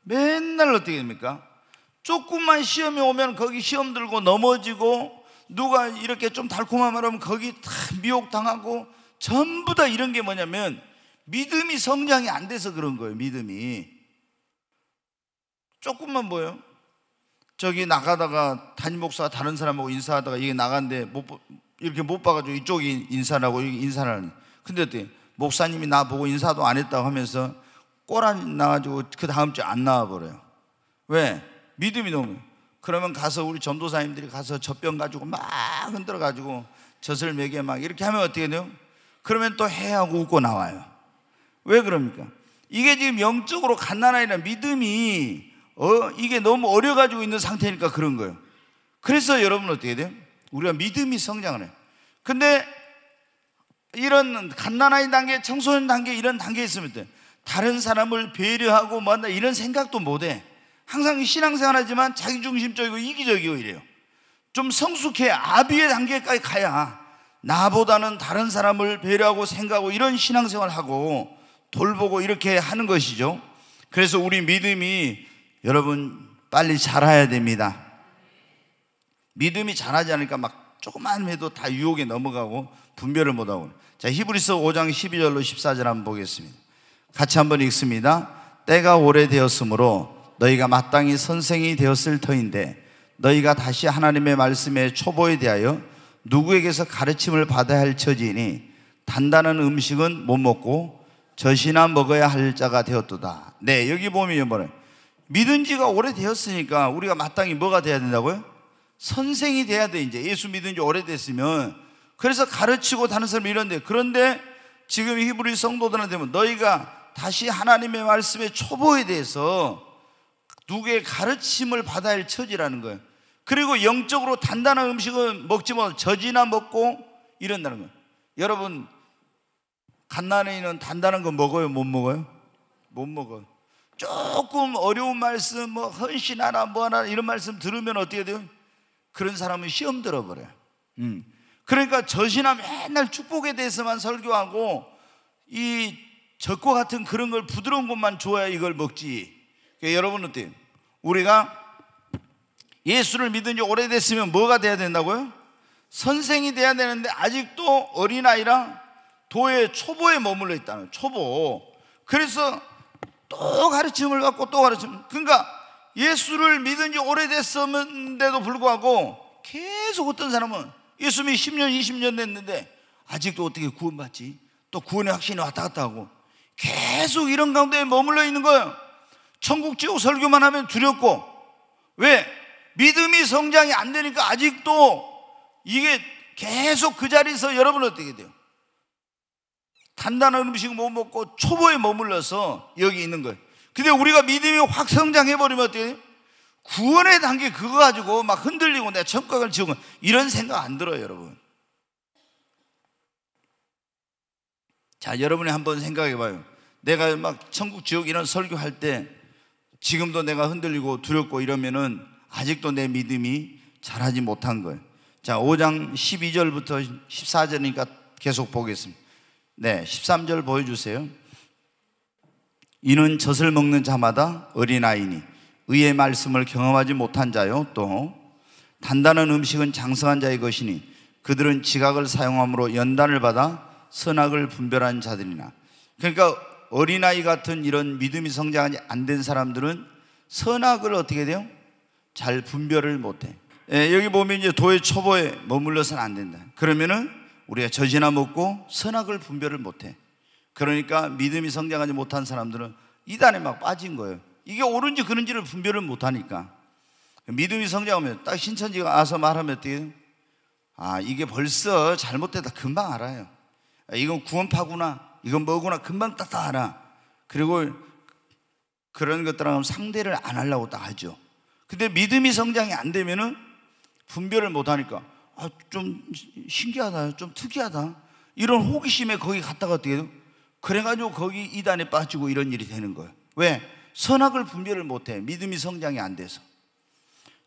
맨날 어떻게 됩니까? 조금만 시험이 오면 거기 시험 들고 넘어지고, 누가 이렇게 좀 달콤한 말 하면 거기 다 미혹당하고, 전부 다 이런 게 뭐냐면 믿음이 성장이 안 돼서 그런 거예요. 믿음이 조금만 뭐예요? 저기 나가다가 담임 목사가 다른 사람하고 인사하다가 이게 나갔는데 이렇게 못 봐가지고 이쪽이 인사를 하고 여기 인사를 하는. 근데 어때? 목사님이 나 보고 인사도 안 했다고 하면서 꼬란 나가지고 그 다음 주에 안 나와버려요. 왜? 믿음이 너무. 그러면 가서 우리 전도사님들이 가서 젖병 가지고 막 흔들어 가지고 젖을 먹여 막 이렇게 하면 어떻게 돼요? 그러면 또 해하고 웃고 나와요. 왜 그럽니까? 이게 지금 영적으로 갓난아이나 믿음이 이게 너무 어려가지고 있는 상태니까 그런 거예요. 그래서 여러분 어떻게 돼요? 우리가 믿음이 성장을 해요. 근데 이런 갓난아이 단계, 청소년 단계, 이런 단계에 있으면 돼. 다른 사람을 배려하고 뭐한다 이런 생각도 못해. 항상 신앙생활 하지만 자기중심적이고 이기적이고 이래요. 좀 성숙해. 아비의 단계까지 가야 나보다는 다른 사람을 배려하고 생각하고 이런 신앙생활 하고 돌보고 이렇게 하는 것이죠. 그래서 우리 믿음이 여러분 빨리 자라야 됩니다. 믿음이 자라지 않으니까 막 조금만 해도 다 유혹에 넘어가고 분별을 못하고. 자, 히브리서 5장 12절로 14절 한번 보겠습니다. 같이 한번 읽습니다. 때가 오래되었으므로 너희가 마땅히 선생이 되었을 터인데 너희가 다시 하나님의 말씀의 초보에 대하여 누구에게서 가르침을 받아야 할 처지이니 단단한 음식은 못 먹고 젖이나 먹어야 할 자가 되었도다. 네, 여기 보면 뭐래? 믿은 지가 오래되었으니까 우리가 마땅히 뭐가 돼야 된다고요? 선생이 돼야 돼. 이제 예수 믿은 지 오래됐으면. 그래서 가르치고 다른 사람 이런데, 그런데 지금 히브리 성도들한테 보면 너희가 다시 하나님의 말씀의 초보에 대해서 누구의 가르침을 받아야 할 처지라는 거예요. 그리고 영적으로 단단한 음식은 먹지 못하고 젖이나 먹고 이런다는 거예요. 여러분, 갓난아이는 단단한 거 먹어요? 못 먹어요? 못 먹어요. 조금 어려운 말씀, 뭐 헌신하나 뭐하나 이런 말씀 들으면 어떻게 돼요? 그런 사람은 시험 들어버려요. 그러니까 젖이나 맨날 축복에 대해서만 설교하고 이 젖과 같은 그런 걸 부드러운 것만 줘야 이걸 먹지. 그러니까 여러분 어때요? 우리가 예수를 믿은 지 오래됐으면 뭐가 돼야 된다고요? 선생이 돼야 되는데 아직도 어린아이랑 도의 초보에 머물러 있다는, 초보. 그래서 또 가르침을 받고 또 가르침. 그러니까 예수를 믿은 지 오래됐음에도 불구하고 계속 어떤 사람은 예수 믿 10년 20년 됐는데 아직도 어떻게 구원받지? 또 구원의 확신이 왔다 갔다 하고 계속 이런 가운데 머물러 있는 거예요. 천국 지옥 설교만 하면 두렵고. 왜? 믿음이 성장이 안 되니까 아직도 이게 계속 그 자리에서 여러분은 어떻게 돼요? 단단한 음식 못 먹고 초보에 머물러서 여기 있는 거예요. 근데 우리가 믿음이 확 성장해버리면 어떻게 돼요? 구원의 단계 그거 가지고 막 흔들리고 내가 천국을 지우고 이런 생각 안 들어요, 여러분. 자, 여러분이 한번 생각해 봐요. 내가 막 천국 지옥 이런 설교할 때 지금도 내가 흔들리고 두렵고 이러면은 아직도 내 믿음이 자라지 못한 거예요. 자, 5장 12절부터 14절이니까 계속 보겠습니다. 네, 13절 보여주세요. 이는 젖을 먹는 자마다 어린아이니 의의 말씀을 경험하지 못한 자요, 또 단단한 음식은 장성한 자의 것이니 그들은 지각을 사용함으로 연단을 받아 선악을 분별하는 자들이나. 그러니까 어린아이 같은 이런 믿음이 성장하지 안 된 사람들은 선악을 어떻게 돼요? 잘 분별을 못해. 여기 보면 이제 도의 초보에 머물러서는 안 된다. 그러면은 우리가 젖이나 먹고 선악을 분별을 못해. 그러니까 믿음이 성장하지 못한 사람들은 이단에 막 빠진 거예요. 이게 옳은지 그른지를 분별을 못하니까. 믿음이 성장하면 딱 신천지가 와서 말하면 어떻게 해요? 아, 이게 벌써 잘못되다 금방 알아요. 이건 구원파구나, 이건 뭐구나 금방 딱 알아. 그리고 그런 것들하고 상대를 안 하려고 딱 하죠. 근데 믿음이 성장이 안 되면은 분별을 못 하니까 아, 좀 신기하다, 좀 특이하다, 이런 호기심에 거기 갔다가 어떻게 해요? 그래가지고 거기 이단에 빠지고 이런 일이 되는 거예요. 왜? 선악을 분별을 못해. 믿음이 성장이 안 돼서.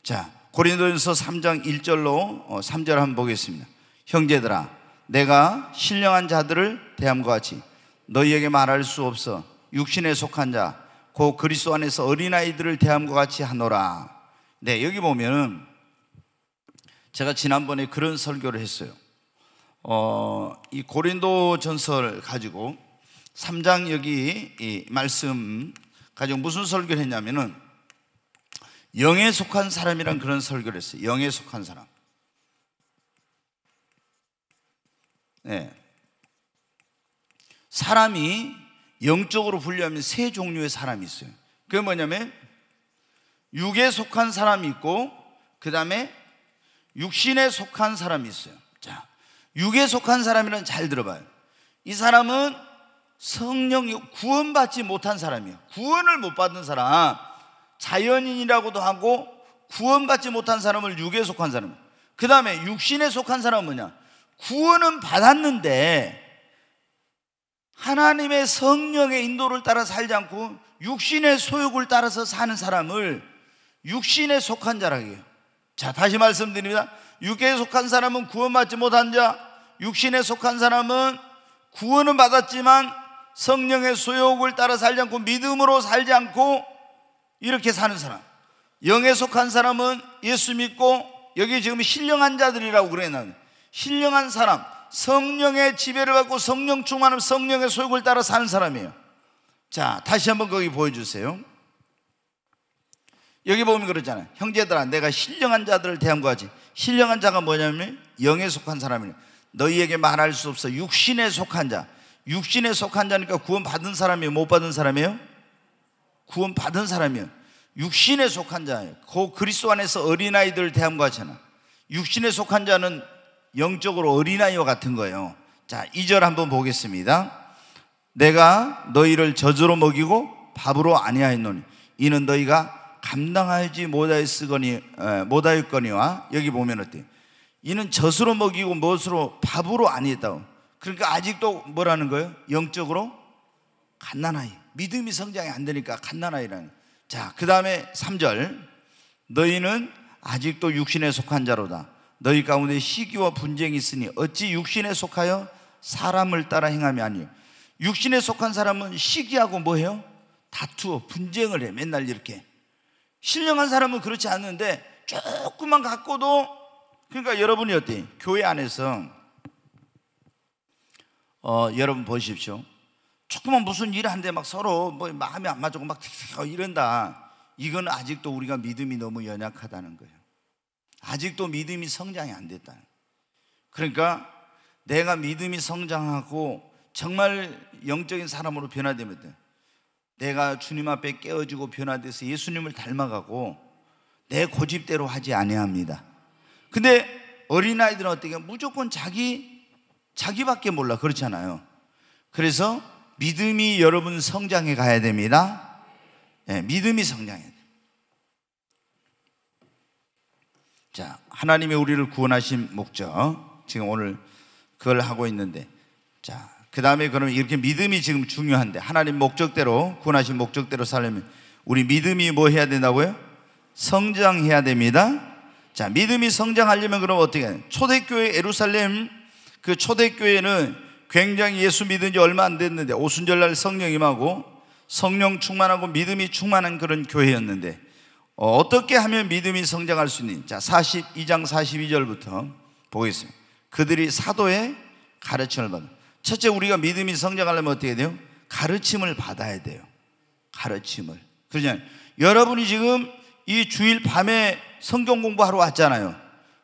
자, 고린도전서 3장 1절로 3절 한번 보겠습니다. 형제들아, 내가 신령한 자들을 대함과 같이 너희에게 말할 수 없어 육신에 속한 자 곧 그리스도 안에서 어린아이들을 대함과 같이 하노라. 네, 여기 보면은 제가 지난번에 그런 설교를 했어요. 이 고린도전서를 가지고 3장 여기 이 말씀 가지고 무슨 설교를 했냐면은 영에 속한 사람이란 그런 설교를 했어요. 영에 속한 사람. 네. 사람이 영적으로 분류하면 세 종류의 사람이 있어요. 그게 뭐냐면 육에 속한 사람이 있고 그 다음에 육신에 속한 사람이 있어요. 자, 육에 속한 사람이란 잘 들어봐요. 이 사람은 성령 구원받지 못한 사람이에요. 구원을 못 받은 사람, 자연인이라고도 하고 구원받지 못한 사람을 육에 속한 사람. 그 다음에 육신에 속한 사람은 뭐냐? 구원은 받았는데 하나님의 성령의 인도를 따라 살지 않고 육신의 소욕을 따라서 사는 사람을 육신에 속한 자라고 해요. 자, 다시 말씀드립니다. 육에 속한 사람은 구원받지 못한 자, 육신에 속한 사람은 구원은 받았지만 성령의 소욕을 따라 살지 않고 믿음으로 살지 않고 이렇게 사는 사람. 영에 속한 사람은 예수 믿고, 여기 지금 신령한 자들이라고 그래요. 신령한 사람, 성령의 지배를 받고 성령 충만하면 성령의 소욕을 따라 사는 사람이에요. 자, 다시 한번 거기 보여주세요. 여기 보면 그러잖아요. 형제들아, 내가 신령한 자들을 대함과 같이. 신령한 자가 뭐냐면 영에 속한 사람이에요. 너희에게 말할 수 없어 육신에 속한 자. 육신에 속한 자니까 구원 받은 사람이에요, 못 받은 사람이에요? 구원 받은 사람이에요. 육신에 속한 자예요. 그 그리스도 안에서 어린아이들을 대함과 같잖아. 육신에 속한 자는 영적으로 어린아이와 같은 거예요. 자, 2절 한번 보겠습니다. 내가 너희를 젖으로 먹이고 밥으로 아니하였노니 이는 너희가 감당하지 못하였거니와. 여기 보면 어때요? 이는 젖으로 먹이고 무엇으로? 밥으로 아니했다고. 그러니까 아직도 뭐라는 거예요? 영적으로 갓난아이, 믿음이 성장이 안 되니까 갓난아이라는. 자, 그 다음에 3절, 너희는 아직도 육신에 속한 자로다. 너희 가운데 시기와 분쟁이 있으니 어찌 육신에 속하여 사람을 따라 행함이 아니요. 육신에 속한 사람은 시기하고 뭐해요? 다투어 분쟁을 해. 맨날 이렇게. 신령한 사람은 그렇지 않는데 조금만 갖고도. 그러니까 여러분이 어때요? 교회 안에서 여러분 보십시오. 조금만 무슨 일 한데 막 서로 뭐 마음이 안 맞고 막 이런다. 이건 아직도 우리가 믿음이 너무 연약하다는 거예요. 아직도 믿음이 성장이 안 됐다. 그러니까 내가 믿음이 성장하고 정말 영적인 사람으로 변화되면 돼. 내가 주님 앞에 깨어지고 변화돼서 예수님을 닮아가고 내 고집대로 하지 아니합니다. 근데 어린아이들은 어떻게 무조건 자기밖에 몰라. 그렇잖아요. 그래서 믿음이 여러분 성장해 가야 됩니다. 네, 믿음이 성장해야 돼요. 자, 하나님이 우리를 구원하신 목적, 지금 오늘 그걸 하고 있는데, 자, 그 다음에 그러면 이렇게 믿음이 지금 중요한데, 하나님 목적대로, 구원하신 목적대로 살려면 우리 믿음이 뭐 해야 된다고요? 성장해야 됩니다. 자, 믿음이 성장하려면 그럼 어떻게 해요? 초대교회 예루살렘, 그 초대교회는 굉장히 예수 믿은 지 얼마 안 됐는데 오순절날 성령 임하고 성령 충만하고 믿음이 충만한 그런 교회였는데, 어떻게 하면 믿음이 성장할 수 있는지. 자, 42장 42절부터 보겠습니다. 그들이 사도의 가르침을 받아. 첫째, 우리가 믿음이 성장하려면 어떻게 돼요? 가르침을 받아야 돼요. 가르침을. 그러잖아요. 여러분이 지금 이 주일 밤에 성경 공부하러 왔잖아요.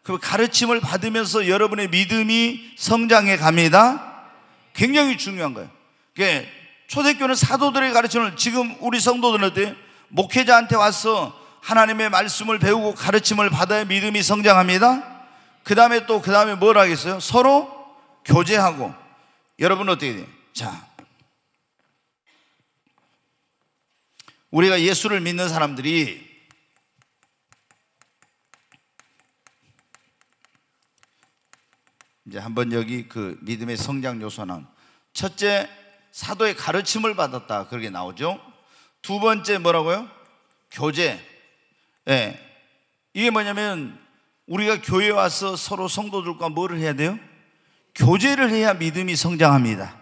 그 가르침을 받으면서 여러분의 믿음이 성장해 갑니다. 굉장히 중요한 거예요. 그러니까 초대교회는 사도들의 가르침을, 지금 우리 성도들은 어때요? 목회자한테 와서 하나님의 말씀을 배우고 가르침을 받아야 믿음이 성장합니다. 그 다음에 뭘 하겠어요? 서로 교제하고. 여러분 어떻게 돼요? 자, 우리가 예수를 믿는 사람들이 이제 한번 여기 그 믿음의 성장 요소는, 첫째, 사도의 가르침을 받았다, 그렇게 나오죠. 두 번째 뭐라고요? 교제. 예. 이게 뭐냐면 우리가 교회에 와서 서로 성도들과 뭐를 해야 돼요? 교제를 해야 믿음이 성장합니다.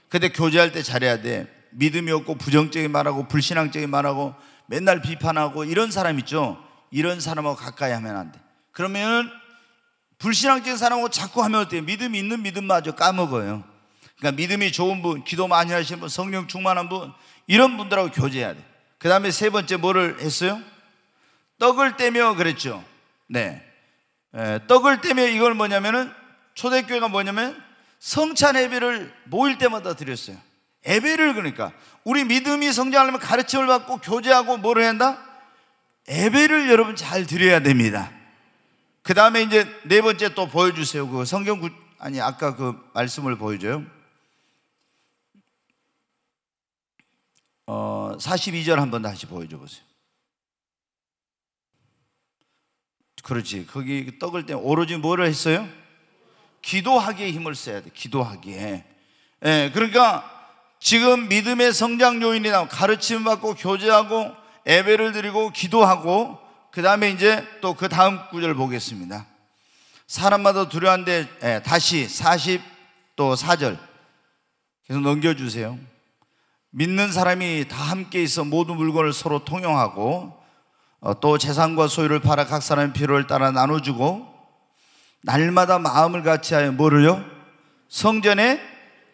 근데 교제할 때 잘해야 돼. 믿음이 없고 부정적인 말하고 불신앙적인 말하고 맨날 비판하고 이런 사람 있죠. 이런 사람하고 가까이 하면 안 돼. 그러면 불신앙적인 사람하고 자꾸 하면 어때요? 믿음이 있는 믿음마저 까먹어요. 그러니까 믿음이 좋은 분, 기도 많이 하시는 분, 성령 충만한 분, 이런 분들하고 교제해야 돼. 그 다음에 세 번째 뭐를 했어요? 떡을 떼며 그랬죠. 네. 떡을 떼며, 이걸 뭐냐면은 초대교회가 뭐냐면 성찬 예배를 모일 때마다 드렸어요. 예배를. 그러니까 우리 믿음이 성장하려면 가르침을 받고 교제하고 뭐를 해야 한다? 예배를 여러분 잘 드려야 됩니다. 그 다음에 이제 네 번째 또 보여주세요. 그 아까 그 말씀을 보여줘요. 42절 한번 다시 보여줘 보세요. 그렇지. 거기 떡을 때 오로지 뭐를 했어요? 기도하기에 힘을 써야 돼. 기도하기에. 예, 그러니까 지금 믿음의 성장 요인이 나오고 가르침 받고 교제하고 예배를 드리고 기도하고, 그 다음에 이제 또 그 다음 구절 보겠습니다. 사람마다 두려운데, 다시 44절 계속 넘겨주세요. 믿는 사람이 다 함께 있어 모든 물건을 서로 통용하고, 또 재산과 소유를 팔아 각 사람의 필요를 따라 나눠주고, 날마다 마음을 같이하여 뭐를요? 성전에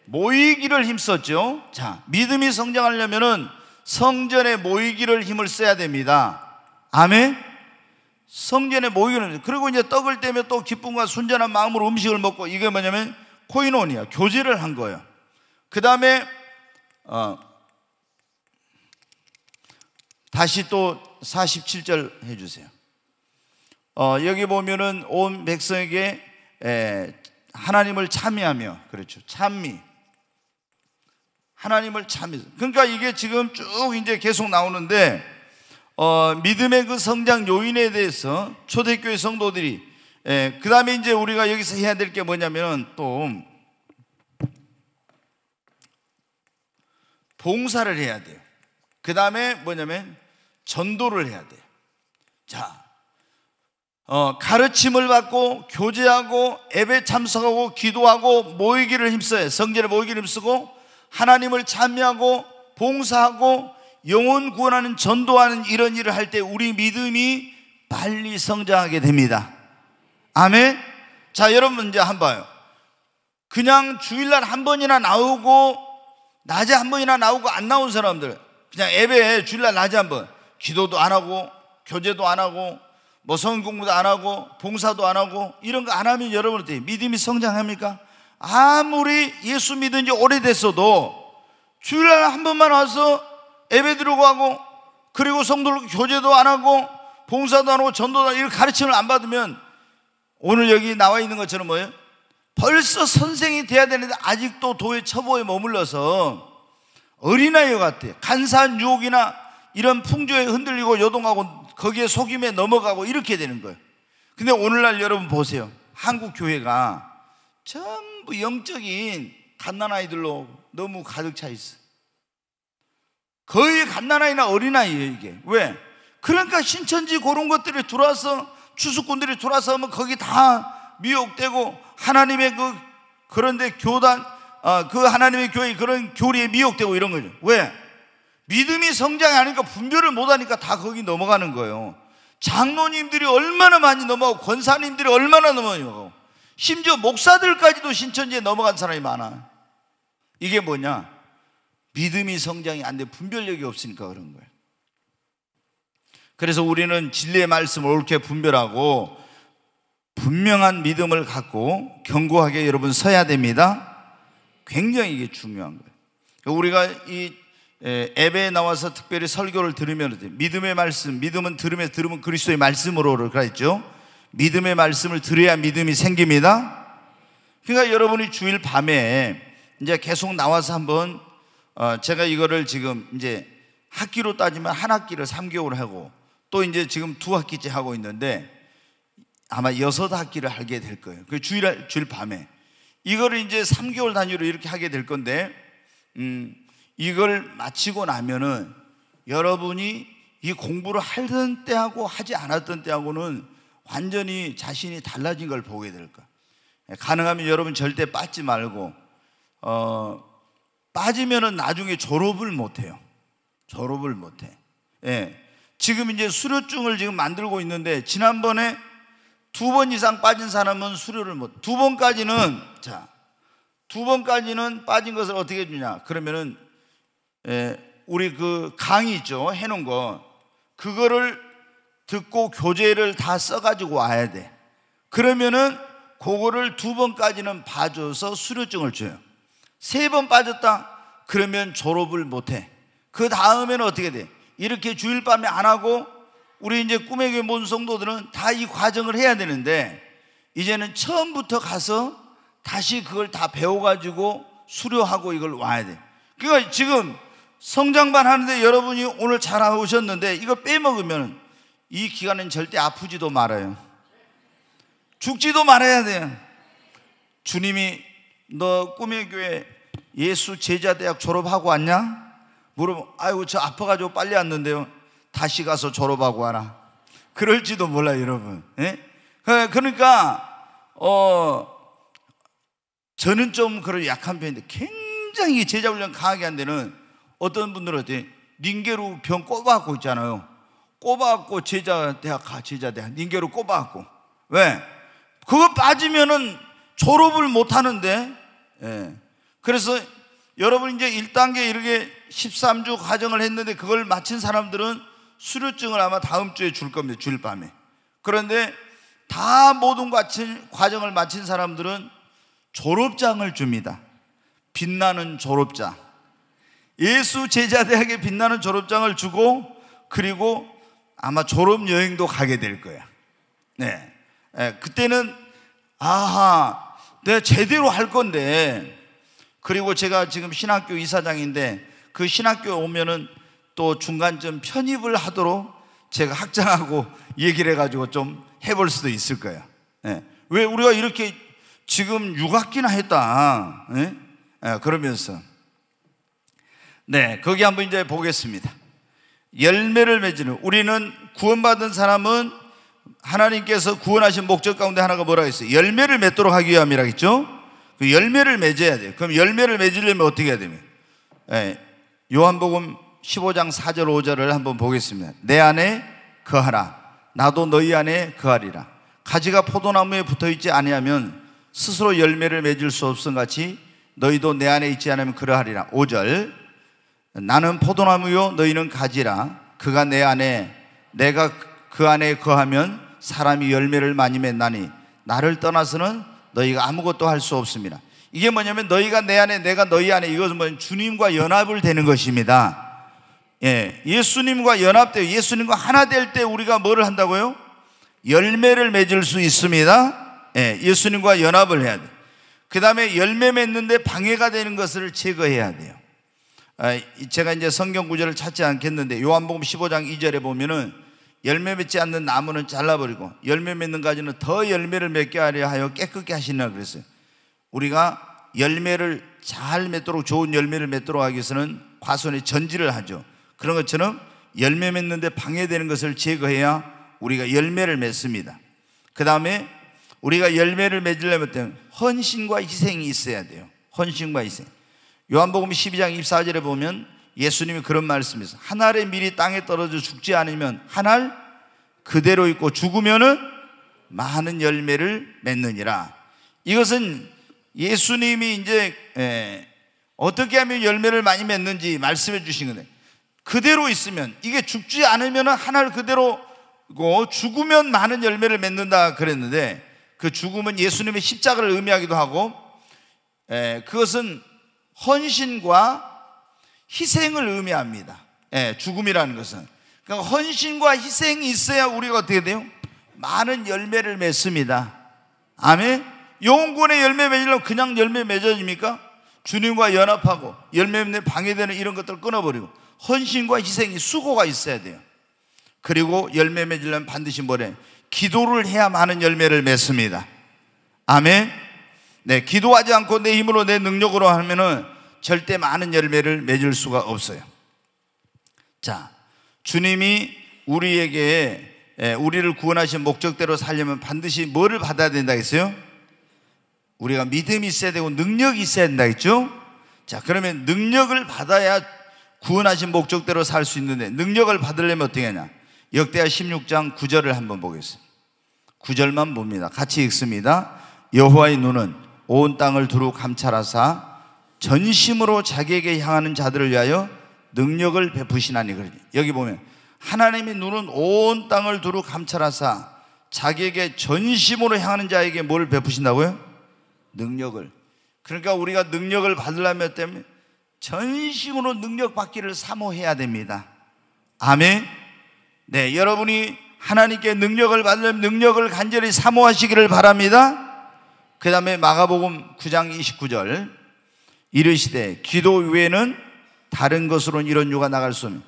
모이기를 힘썼죠. 자, 믿음이 성장하려면은 성전에 모이기를 힘을 써야 됩니다. 아멘. 성전에 모이기를. 그리고 이제 떡을 떼며 또 기쁨과 순전한 마음으로 음식을 먹고, 이게 뭐냐면 코이노니아, 교제를 한 거예요. 그 다음에 다시 또 47절 해주세요. 여기 보면은 온 백성에게 하나님을 찬미하며, 그렇죠, 찬미, 하나님을 찬미. 그러니까 이게 지금 쭉 이제 계속 나오는데, 믿음의 그 성장 요인에 대해서 초대교회 성도들이, 그 다음에 이제 우리가 여기서 해야 될 게 뭐냐면 또 봉사를 해야 돼요. 그 다음에 뭐냐면 전도를 해야 돼요. 자, 가르침을 받고 교제하고 예배 참석하고 기도하고 모이기를 힘써요. 성전에 모이기를 힘쓰고 하나님을 찬미하고 봉사하고 영혼 구원하는 전도하는 이런 일을 할 때 우리 믿음이 빨리 성장하게 됩니다. 아멘. 자, 여러분 이제 한번 봐요. 그냥 주일날 한 번이나 나오고 낮에 한 번이나 나오고 안 나온 사람들, 그냥 예배에 주일날 낮에 한 번 기도도 안 하고 교제도 안 하고 뭐 성경 공부도 안 하고 봉사도 안 하고 이런 거 안 하면 여러분 어때요? 믿음이 성장합니까? 아무리 예수 믿은 지 오래됐어도 주일날 한 번만 와서 예배 드리고 하고 그리고 성도들 교제도 안 하고 봉사도 안 하고 전도도 안 하고 이런 가르침을 안 받으면 오늘 여기 나와 있는 것처럼 뭐예요? 벌써 선생이 돼야 되는데 아직도 도의 처보에 머물러서 어린아이 같아요. 간사한 유혹이나 이런 풍조에 흔들리고 요동하고 거기에 속임에 넘어가고 이렇게 되는 거예요. 근데 오늘날 여러분 보세요. 한국 교회가 전부 영적인 갓난아이들로 너무 가득 차 있어. 거의 갓난아이나 어린아이예요 이게. 왜? 그러니까 신천지 그런 것들이 들어와서 추수꾼들이 들어와서 하면 거기 다 미혹되고 하나님의 그런데 교단, 그 하나님의 교회 그런 교리에 미혹되고 이런 거죠. 왜? 믿음이 성장이 아니니까 분별을 못하니까 다 거기 넘어가는 거예요. 장로님들이 얼마나 많이 넘어가고 권사님들이 얼마나 넘어가고 심지어 목사들까지도 신천지에 넘어간 사람이 많아. 이게 뭐냐? 믿음이 성장이 안 돼. 분별력이 없으니까 그런 거예요. 그래서 우리는 진리의 말씀을 옳게 분별하고 분명한 믿음을 갖고 견고하게 여러분 서야 됩니다. 굉장히 이게 중요한 거예요. 우리가 이 예배에 나와서 특별히 설교를 들으면 믿음의 말씀, 믿음은 들으면 그리스도의 말씀으로 그랬죠. 믿음의 말씀을 들어야 믿음이 생깁니다. 그러니까 여러분이 주일 밤에 이제 계속 나와서 한번 제가 이거를 지금 이제 학기로 따지면 한 학기를 3개월 하고 또 이제 지금 2학기째 하고 있는데 아마 6학기를 하게 될 거예요. 그 주일 밤에 이거를 이제 3개월 단위로 이렇게 하게 될 건데 이걸 마치고 나면은 여러분이 이 공부를 하던 때하고 하지 않았던 때하고는 완전히 자신이 달라진 걸 보게 될 거예요. 가능하면 여러분 절대 빠지지 말고 빠지면은 나중에 졸업을 못 해요. 졸업을 못 해. 예. 지금 이제 수료증을 지금 만들고 있는데 지난번에 2번 이상 빠진 사람은 수료를 못. 2번까지는 자, 2번까지는 빠진 것을 어떻게 해주냐? 그러면은 우리 그 강의 있죠? 해놓은 거 그거를 듣고 교재를 다 써가지고 와야 돼. 그러면은 그거를 2번까지는 봐줘서 수료증을 줘요. 3번 빠졌다? 그러면 졸업을 못해. 그 다음에는 어떻게 돼? 이렇게 주일 밤에 안 하고 우리 이제 꿈의 교회 모든 성도들은 다 이 과정을 해야 되는데 이제는 처음부터 가서 다시 그걸 다 배워가지고 수료하고 이걸 와야 돼. 그러니까 지금 성장반 하는데 여러분이 오늘 잘 오셨는데 이거 빼먹으면 이 기간은 절대 아프지도 말아요. 죽지도 말아야 돼요. 주님이 너 꿈의 교회 예수 제자대학 졸업하고 왔냐? 물어보면 아이고 저 아파가지고 빨리 왔는데요. 다시 가서 졸업하고 와라. 그럴지도 몰라요 여러분. 예? 그러니까 저는 좀 그런 약한 편인데 굉장히 제자훈련 강하게 한 데는 어떤 분들은 어때? 닌게루 병 꼽아갖고 있잖아요. 꼽아갖고 제자대학 가. 제자대학 닌게루 꼽아갖고. 왜? 그거 빠지면은 졸업을 못하는데. 예. 그래서 여러분 이제 1단계 이렇게 13주 과정을 했는데 그걸 마친 사람들은 수료증을 아마 다음 주에 줄 겁니다. 주일 밤에. 그런데 다 모든 과정을 마친 사람들은 졸업장을 줍니다. 빛나는 졸업장, 예수 제자대학에 빛나는 졸업장을 주고, 그리고 아마 졸업여행도 가게 될 거야. 네. 그때는 아하, 내가 제대로 할 건데. 그리고 제가 지금 신학교 이사장인데 그 신학교에 오면은 또 중간쯤 편입을 하도록 제가 학장하고 얘기를 해가지고 좀 해볼 수도 있을 거예요. 왜 우리가 이렇게 지금 6학기나 했다, 그러면서 거기 한번 이제 보겠습니다. 열매를 맺는, 우리는 구원받은 사람은 하나님께서 구원하신 목적 가운데 하나가 뭐라고 했어요? 열매를 맺도록 하기 위함이라고 했죠? 그 열매를 맺어야 돼요. 그럼 열매를 맺으려면 어떻게 해야 됩니까? 요한복음 15장 4절 5절을 한번 보겠습니다. 내 안에 거하라, 나도 너희 안에 거하리라. 가지가 포도나무에 붙어있지 아니하면 스스로 열매를 맺을 수 없음 같이 너희도 내 안에 있지 않으면 그러하리라. 5절, 나는 포도나무요 너희는 가지라. 그가 내 안에, 내가 그 안에 거하면 사람이 열매를 많이 맺나니 나를 떠나서는 너희가 아무것도 할 수 없습니다. 이게 뭐냐면 너희가 내 안에 내가 너희 안에, 이것은 뭐냐면 주님과 연합을 되는 것입니다. 예수님과 연합되어 예수님과 하나 될 때 우리가 뭐를 한다고요? 열매를 맺을 수 있습니다. 예수님과 연합을 해야 돼요. 그 다음에 열매 맺는데 방해가 되는 것을 제거해야 돼요. 제가 이제 성경 구절을 찾지 않겠는데 요한복음 15장 2절에 보면은 열매 맺지 않는 나무는 잘라버리고 열매 맺는 가지는 더 열매를 맺게 하려 하여 깨끗게 하시나 그랬어요. 우리가 열매를 잘 맺도록, 좋은 열매를 맺도록 하기 위해서는 과손의 전지를 하죠. 그런 것처럼 열매 맺는데 방해되는 것을 제거해야 우리가 열매를 맺습니다. 그 다음에 우리가 열매를 맺으려면 헌신과 희생이 있어야 돼요. 헌신과 희생. 요한복음 12장 24절에 보면 예수님이 그런 말씀이 있어요. 한 알의 밀이 땅에 떨어져 죽지 않으면 한 알 그대로 있고 죽으면은 많은 열매를 맺느니라. 이것은 예수님이 이제 어떻게 하면 열매를 많이 맺는지 말씀해 주신 건데, 그대로 있으면, 이게 죽지 않으면 한 알 그대로고 죽으면 많은 열매를 맺는다 그랬는데, 그 죽음은 예수님의 십자가를 의미하기도 하고, 그것은 헌신과 희생을 의미합니다. 죽음이라는 것은. 그러니까 헌신과 희생이 있어야 우리가 어떻게 돼요? 많은 열매를 맺습니다. 아멘. 영혼구원의 열매 맺으려면 그냥 열매 맺어집니까? 주님과 연합하고 열매 맺는 방해되는 이런 것들을 끊어버리고 헌신과 희생이, 수고가 있어야 돼요. 그리고 열매 맺으려면 반드시 뭐래? 기도를 해야 많은 열매를 맺습니다. 아멘. 기도하지 않고 내 힘으로 내 능력으로 하면은 절대 많은 열매를 맺을 수가 없어요. 자, 주님이 우리에게 우리를 구원하신 목적대로 살려면 반드시 뭐를 받아야 된다 했어요? 우리가 믿음이 있어야 되고 능력이 있어야 된다 했죠? 자, 그러면 능력을 받아야 구원하신 목적대로 살 수 있는데, 능력을 받으려면 어떻게 하냐? 역대하 16장 9절을 한번 보겠습니다. 9절만 봅니다. 같이 읽습니다. 여호와의 눈은 온 땅을 두루 감찰하사 전심으로 자기에게 향하는 자들을 위하여 능력을 베푸시나니. 여기 보면 하나님의 눈은 온 땅을 두루 감찰하사 자기에게 전심으로 향하는 자에게 뭘 베푸신다고요? 능력을. 그러니까 우리가 능력을 받으려면 때문에 전심으로 능력 받기를 사모해야 됩니다. 아멘. 여러분이 하나님께 능력을 받으려면 능력을 간절히 사모하시기를 바랍니다. 그 다음에 마가복음 9장 29절, 이르시되 기도 외에는 다른 것으로는 이런 유가 나갈 수 없는.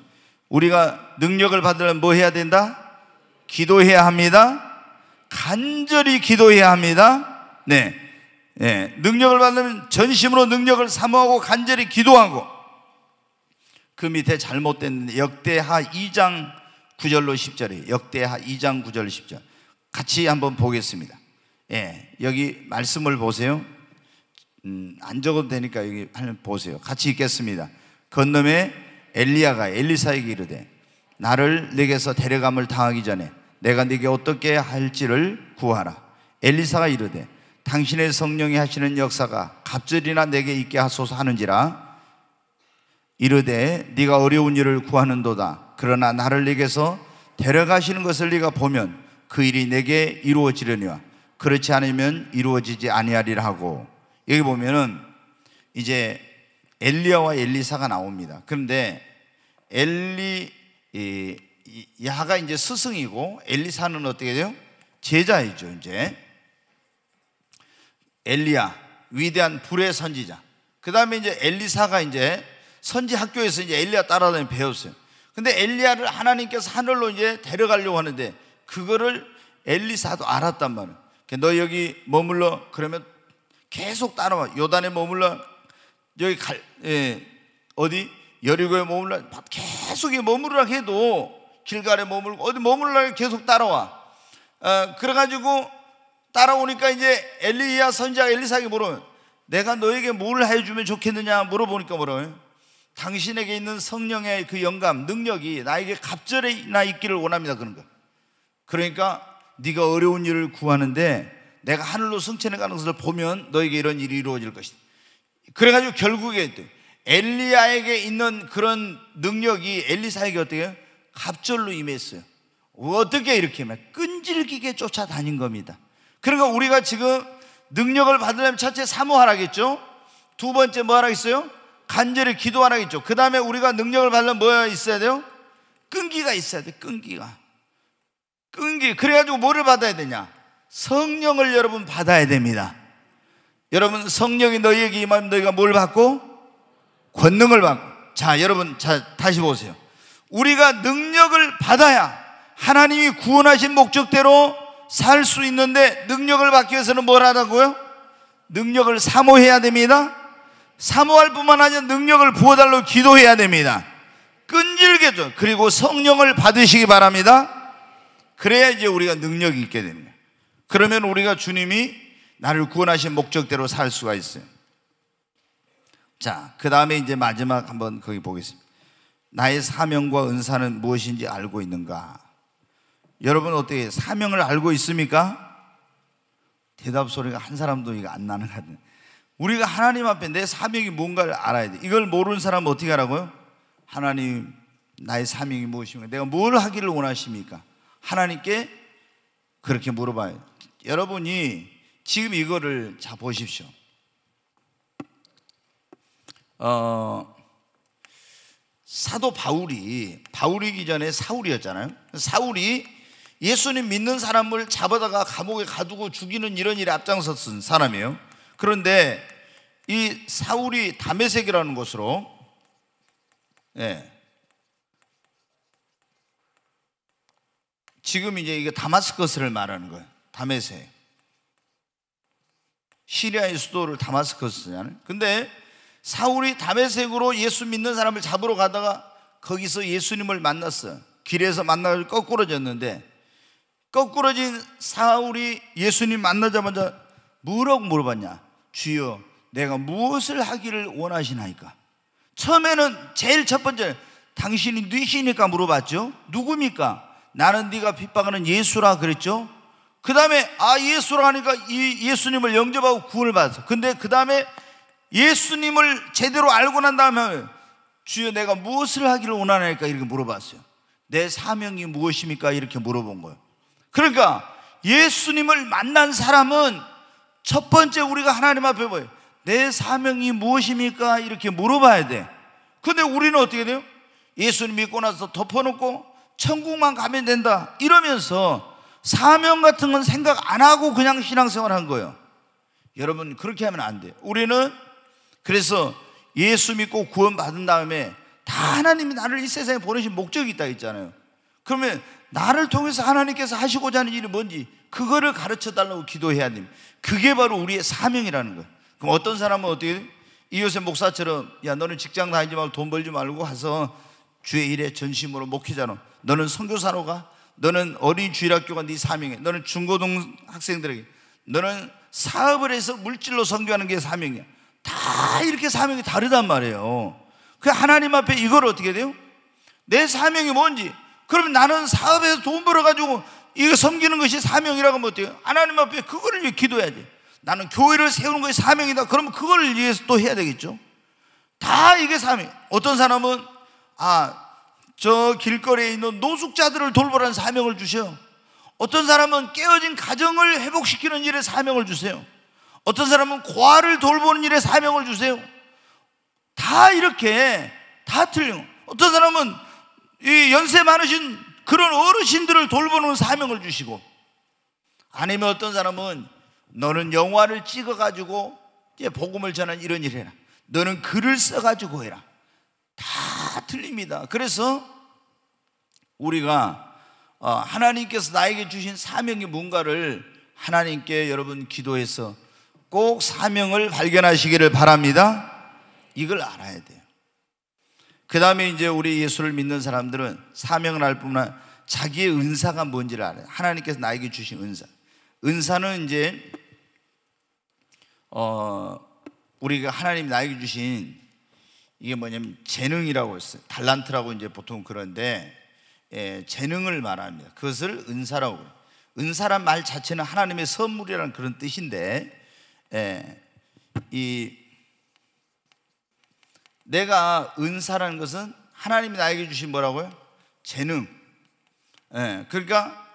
우리가 능력을 받으려면 뭐 해야 된다? 기도해야 합니다. 간절히 기도해야 합니다. 능력을 받으려면 전심으로 능력을 사모하고 간절히 기도하고. 그 밑에 잘못된 역대하 2장 9절로 10절에, 역대하 2장 9절 10절 같이 한번 보겠습니다. 여기 말씀을 보세요. 안 적어도 되니까 여기 한번 보세요. 같이 읽겠습니다. 건너에 엘리야가 엘리사에게 이르되 나를 네게서 데려감을 당하기 전에 내가 네게 어떻게 할지를 구하라. 엘리사가 이르되 당신의 성령이 하시는 역사가 갑절이나 내게 있게 하소서 하는지라. 이르되 네가 어려운 일을 구하는도다. 그러나 나를 네게서 데려가시는 것을 네가 보면 그 일이 내게 이루어지려니와 그렇지 않으면 이루어지지 아니하리라 하고. 여기 보면은 이제 엘리야와 엘리사가 나옵니다. 그런데 야가 이제 스승이고 엘리사는 어떻게 돼요? 제자이죠. 이제 엘리야, 위대한 불의 선지자. 그 다음에 이제 엘리사가 이제 선지 학교에서 이제 엘리야 따라다니 배웠어요. 근데 엘리야를 하나님께서 하늘로 이제 데려가려고 하는데 그거를 엘리사도 알았단 말이에요. 너 여기 머물러. 그러면 계속 따라와. 요단에 머물러. 여기 어디 여리고에 머물러. 계속 머무르라 해도 길갈에 머물고 어디 머물러 계속 따라와. 그래가지고 따라오니까 이제 엘리야 선지자가 엘리사에게 물어요. 내가 너에게 뭘 해주면 좋겠느냐 물어보니까 뭐라고요? 당신에게 있는 성령의 그 영감, 능력이 나에게 갑절이나 있기를 원합니다. 그런 거. 그러니까 네가 어려운 일을 구하는데 내가 하늘로 승천해 가는 것을 보면 너에게 이런 일이 이루어질 것이다. 그래가지고 결국에 엘리야에게 있는 그런 능력이 엘리사에게 어떻게 해요? 갑절로 임했어요. 어떻게 이렇게 끈질기게 쫓아다닌 겁니다. 그러니까 우리가 지금 능력을 받으려면 첫째 사모하라겠죠. 두 번째 뭐 하라겠어요? 간절히 기도하라겠죠. 그 다음에 우리가 능력을 받으려면 뭐 있어야 돼요? 끈기가 있어야 돼. 끈기. 그래가지고 뭐를 받아야 되냐? 성령을 여러분 받아야 됩니다. 여러분 성령이 너희에게 임하면 너희가 뭘 받고? 권능을 받고. 자 여러분, 다시 보세요. 우리가 능력을 받아야 하나님이 구원하신 목적대로 살 수 있는데, 능력을 받기 위해서는 뭘 하라고요? 능력을 사모해야 됩니다. 사모할 뿐만 아니라 능력을 부어달라고 기도해야 됩니다. 끈질게죠. 그리고 성령을 받으시기 바랍니다. 그래야 이제 우리가 능력이 있게 됩니다. 그러면 우리가 주님이 나를 구원하신 목적대로 살 수가 있어요. 자, 그 다음에 이제 마지막 한번 거기 보겠습니다. 나의 사명과 은사는 무엇인지 알고 있는가? 여러분 어떻게 사명을 알고 있습니까? 대답 소리가 한 사람도 이거 안 나는 것 같아요. 우리가 하나님 앞에 내 사명이 뭔가를 알아야 돼. 이걸 모르는 사람은 어떻게 하라고요? 하나님, 나의 사명이 무엇입니까? 내가 뭘 하기를 원하십니까? 하나님께 그렇게 물어봐요. 여러분이 지금 이거를 자 보십시오. 사도 바울이기 전에 사울이었잖아요. 사울이 예수님 믿는 사람을 잡아다가 감옥에 가두고 죽이는 이런 일에 앞장섰던 사람이에요. 그런데 이 사울이 다메섹이라는 곳으로, 지금 이제 이게 다마스커스를 말하는 거예요. 다메섹, 시리아의 수도를 다마스커스잖아요. 근데 사울이 다메섹으로 예수 믿는 사람을 잡으러 가다가 거기서 예수님을 만났어요. 길에서 만나서 거꾸러졌는데, 거꾸러진 사울이 예수님 만나자마자 뭐라고 물어봤냐? 주여, 내가 무엇을 하기를 원하시나이까? 처음에는 제일 첫 번째, 당신이 누구시니까 물어봤죠. 누굽니까? 나는 네가 핍박하는 예수라 그랬죠. 그 다음에 예수라 하니까 이 예수님을 영접하고 구원을 받았어. 근데 그 다음에 예수님을 제대로 알고 난 다음에 주여, 내가 무엇을 하기를 원하나이까? 이렇게 물어봤어요. 내 사명이 무엇입니까? 이렇게 물어본 거예요. 그러니까 예수님을 만난 사람은 첫 번째 우리가 하나님 앞에 뭐예요? 내 사명이 무엇입니까? 이렇게 물어봐야 돼. 근데 우리는 어떻게 돼요? 예수님 믿고 나서 덮어놓고 천국만 가면 된다 이러면서 사명 같은 건 생각 안 하고 그냥 신앙생활 한 거예요. 여러분 그렇게 하면 안 돼요. 우리는 그래서 예수 믿고 구원 받은 다음에 다 하나님이 나를 이 세상에 보내신 목적이 있다 했잖아요. 그러면 나를 통해서 하나님께서 하시고자 하는 일이 뭔지 그거를 가르쳐 달라고 기도해야 됩니다. 그게 바로 우리의 사명이라는 거예요. 그럼 어떤 사람은 어떻게 해요? 이요셉 목사처럼, 야 너는 직장 다니지 말고 돈 벌지 말고 가서 주의 일에 전심으로 목회자로, 너는 선교사로 가, 너는 어린 주일학교가 네 사명이야, 너는 중고등 학생들에게, 너는 사업을 해서 물질로 선교하는 게 사명이야. 다 이렇게 사명이 다르단 말이에요. 그 하나님 앞에 이걸 어떻게 돼요? 내 사명이 뭔지. 그러면 나는 사업에서 돈 벌어가지고 이거 섬기는 것이 사명이라고 하면 어때요? 하나님 앞에 그거를 위해 기도해야지. 나는 교회를 세우는 것이 사명이다. 그러면 그거를 위해서 또 해야 되겠죠. 다 이게 사명. 어떤 사람은 저 길거리에 있는 노숙자들을 돌보라는 사명을 주세요. 어떤 사람은 깨어진 가정을 회복시키는 일에 사명을 주세요. 어떤 사람은 고아를 돌보는 일에 사명을 주세요. 다 이렇게 다 틀려. 어떤 사람은 이 연세 많으신 그런 어르신들을 돌보는 사명을 주시고, 아니면 어떤 사람은 너는 영화를 찍어가지고 이제 복음을 전하는 이런 일 해라, 너는 글을 써가지고 해라. 다 틀립니다. 그래서 우리가 하나님께서 나에게 주신 사명이 뭔가를 하나님께 여러분 기도해서 꼭 사명을 발견하시기를 바랍니다. 이걸 알아야 돼요. 그 다음에 이제 우리 예수를 믿는 사람들은 사명을 알 뿐만 아니라 자기의 은사가 뭔지를 알아요. 하나님께서 나에게 주신 은사. 은사는 이제 우리가 하나님 나에게 주신 이게 뭐냐면 재능이라고 했어요. 달란트라고 이제 보통 그런데, 재능을 말합니다. 그것을 은사라고 해요. 은사란 말 자체는 하나님의 선물이라는 그런 뜻인데, 내가 은사라는 것은 하나님이 나에게 주신 뭐라고요? 재능. 그러니까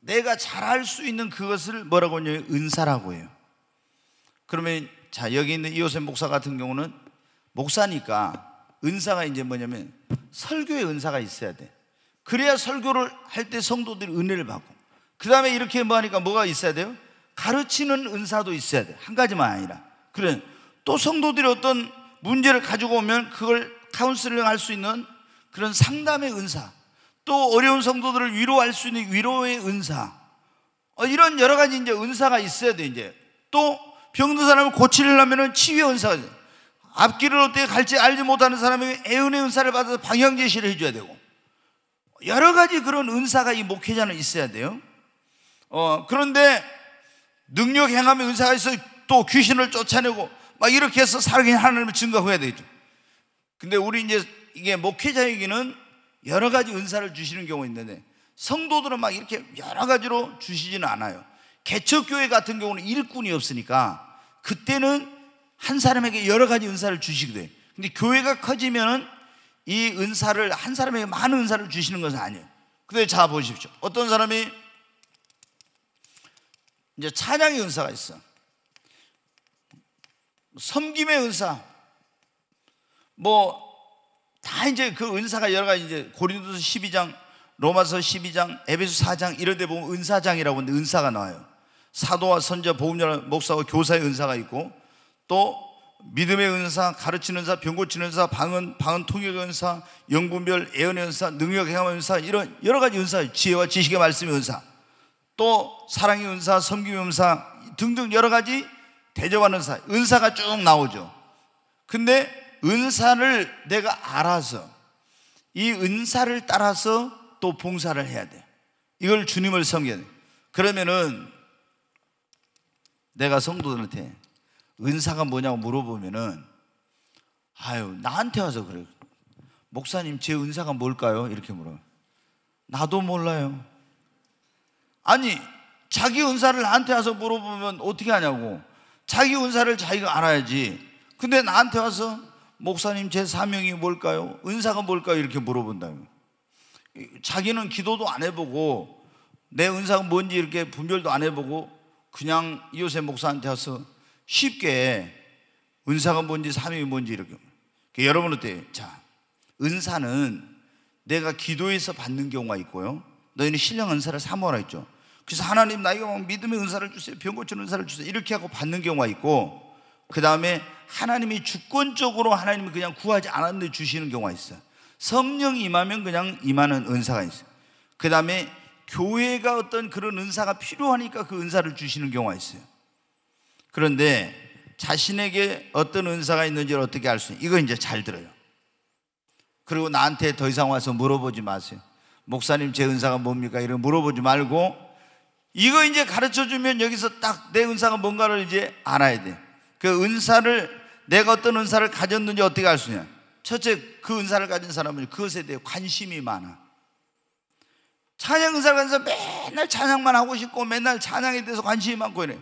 내가 잘할 수 있는 그것을 뭐라고 하냐면 은사라고 해요. 그러면 자, 여기 있는 이호셉 목사 같은 경우는 목사니까 은사가 이제 뭐냐면 설교의 은사가 있어야 돼. 그래야 설교를 할 때 성도들이 은혜를 받고, 그 다음에 이렇게 뭐 하니까 뭐가 있어야 돼요? 가르치는 은사도 있어야 돼. 한 가지만 아니라. 그래, 또 성도들이 어떤 문제를 가지고 오면 그걸 카운슬링 할 수 있는 그런 상담의 은사, 또 어려운 성도들을 위로할 수 있는 위로의 은사, 이런 여러 가지 이제 은사가 있어야 돼. 이제 또 병든 사람을 고치려면 치유의 은사가 돼. 앞길을 어떻게 갈지 알지 못하는 사람에게 애은의 은사를 받아서 방향 제시를 해줘야 되고, 여러 가지 그런 은사가 이 목회자는 있어야 돼요. 그런데 능력 행함의 은사가 있어 또 귀신을 쫓아내고 막 이렇게 해서 살아계신 하나님을 증거해야 되죠. 근데 우리 이제 이게 목회자에게는 여러 가지 은사를 주시는 경우가 있는데, 성도들은 막 이렇게 여러 가지로 주시지는 않아요. 개척교회 같은 경우는 일꾼이 없으니까 그때는 한 사람에게 여러 가지 은사를 주시게 돼요. 근데 교회가 커지면은 이 은사를 한 사람에게 많은 은사를 주시는 것은 아니에요. 근데 자 보십시오. 어떤 사람이 이제 찬양의 은사가 있어, 섬김의 은사, 뭐 다 이제 그 은사가 여러 가지, 이제 고린도서 12장, 로마서 12장, 에베소 4장 이런 데 보면 은사장이라고 하는데 은사가 나와요. 사도와 선지자, 복음전하, 목사와 교사의 은사가 있고, 또 믿음의 은사, 가르치는 은사, 병 고치는 은사, 방언 통역의 은사, 영분별, 예언의 은사, 능력 행함의 은사, 이런 여러 가지 은사, 지혜와 지식의 말씀의 은사, 또 사랑의 은사, 섬김의 은사 등등 여러 가지 대접하는 은사, 은사가 쭉 나오죠. 근데 은사를 내가 알아서 이 은사를 따라서 또 봉사를 해야 돼. 이걸 주님을 섬겨야 돼. 그러면은 내가 성도들한테 은사가 뭐냐고 물어보면은, 아유, 나한테 와서 그래. 목사님, 제 은사가 뭘까요? 이렇게 물어요. 나도 몰라요. 아니, 자기 은사를 나한테 와서 물어보면 어떻게 하냐고. 자기 은사를 자기가 알아야지. 근데 나한테 와서 목사님, 제 사명이 뭘까요? 은사가 뭘까요? 이렇게 물어본다면, 자기는 기도도 안 해보고 내 은사가 뭔지 이렇게 분별도 안 해보고 그냥 이호셉 목사한테 와서 쉽게 은사가 뭔지 사명이 뭔지 이렇게. 여러분 어때요? 자, 은사는 내가 기도해서 받는 경우가 있고요, 너희는 신령 은사를 사모하라 했죠. 그래서 하나님 나에게 믿음의 은사를 주세요, 병 고치는 은사를 주세요 이렇게 하고 받는 경우가 있고, 그 다음에 하나님이 주권적으로 하나님이 그냥 구하지 않았는데 주시는 경우가 있어요. 성령이 임하면 그냥 임하는 은사가 있어요. 그 다음에 교회가 어떤 그런 은사가 필요하니까 그 은사를 주시는 경우가 있어요. 그런데 자신에게 어떤 은사가 있는지를 어떻게 알 수 있어요? 이거 이제 잘 들어요. 그리고 나한테 더 이상 와서 물어보지 마세요. 목사님, 제 은사가 뭡니까? 이런 물어보지 말고, 이거 이제 가르쳐 주면 여기서 딱 내 은사가 뭔가를 이제 알아야 돼. 그 은사를, 내가 어떤 은사를 가졌는지 어떻게 알 수 있냐? 첫째, 그 은사를 가진 사람은 그것에 대해 관심이 많아. 찬양 은사를 가진 사람 맨날 찬양만 하고 싶고 맨날 찬양에 대해서 관심이 많고 이래.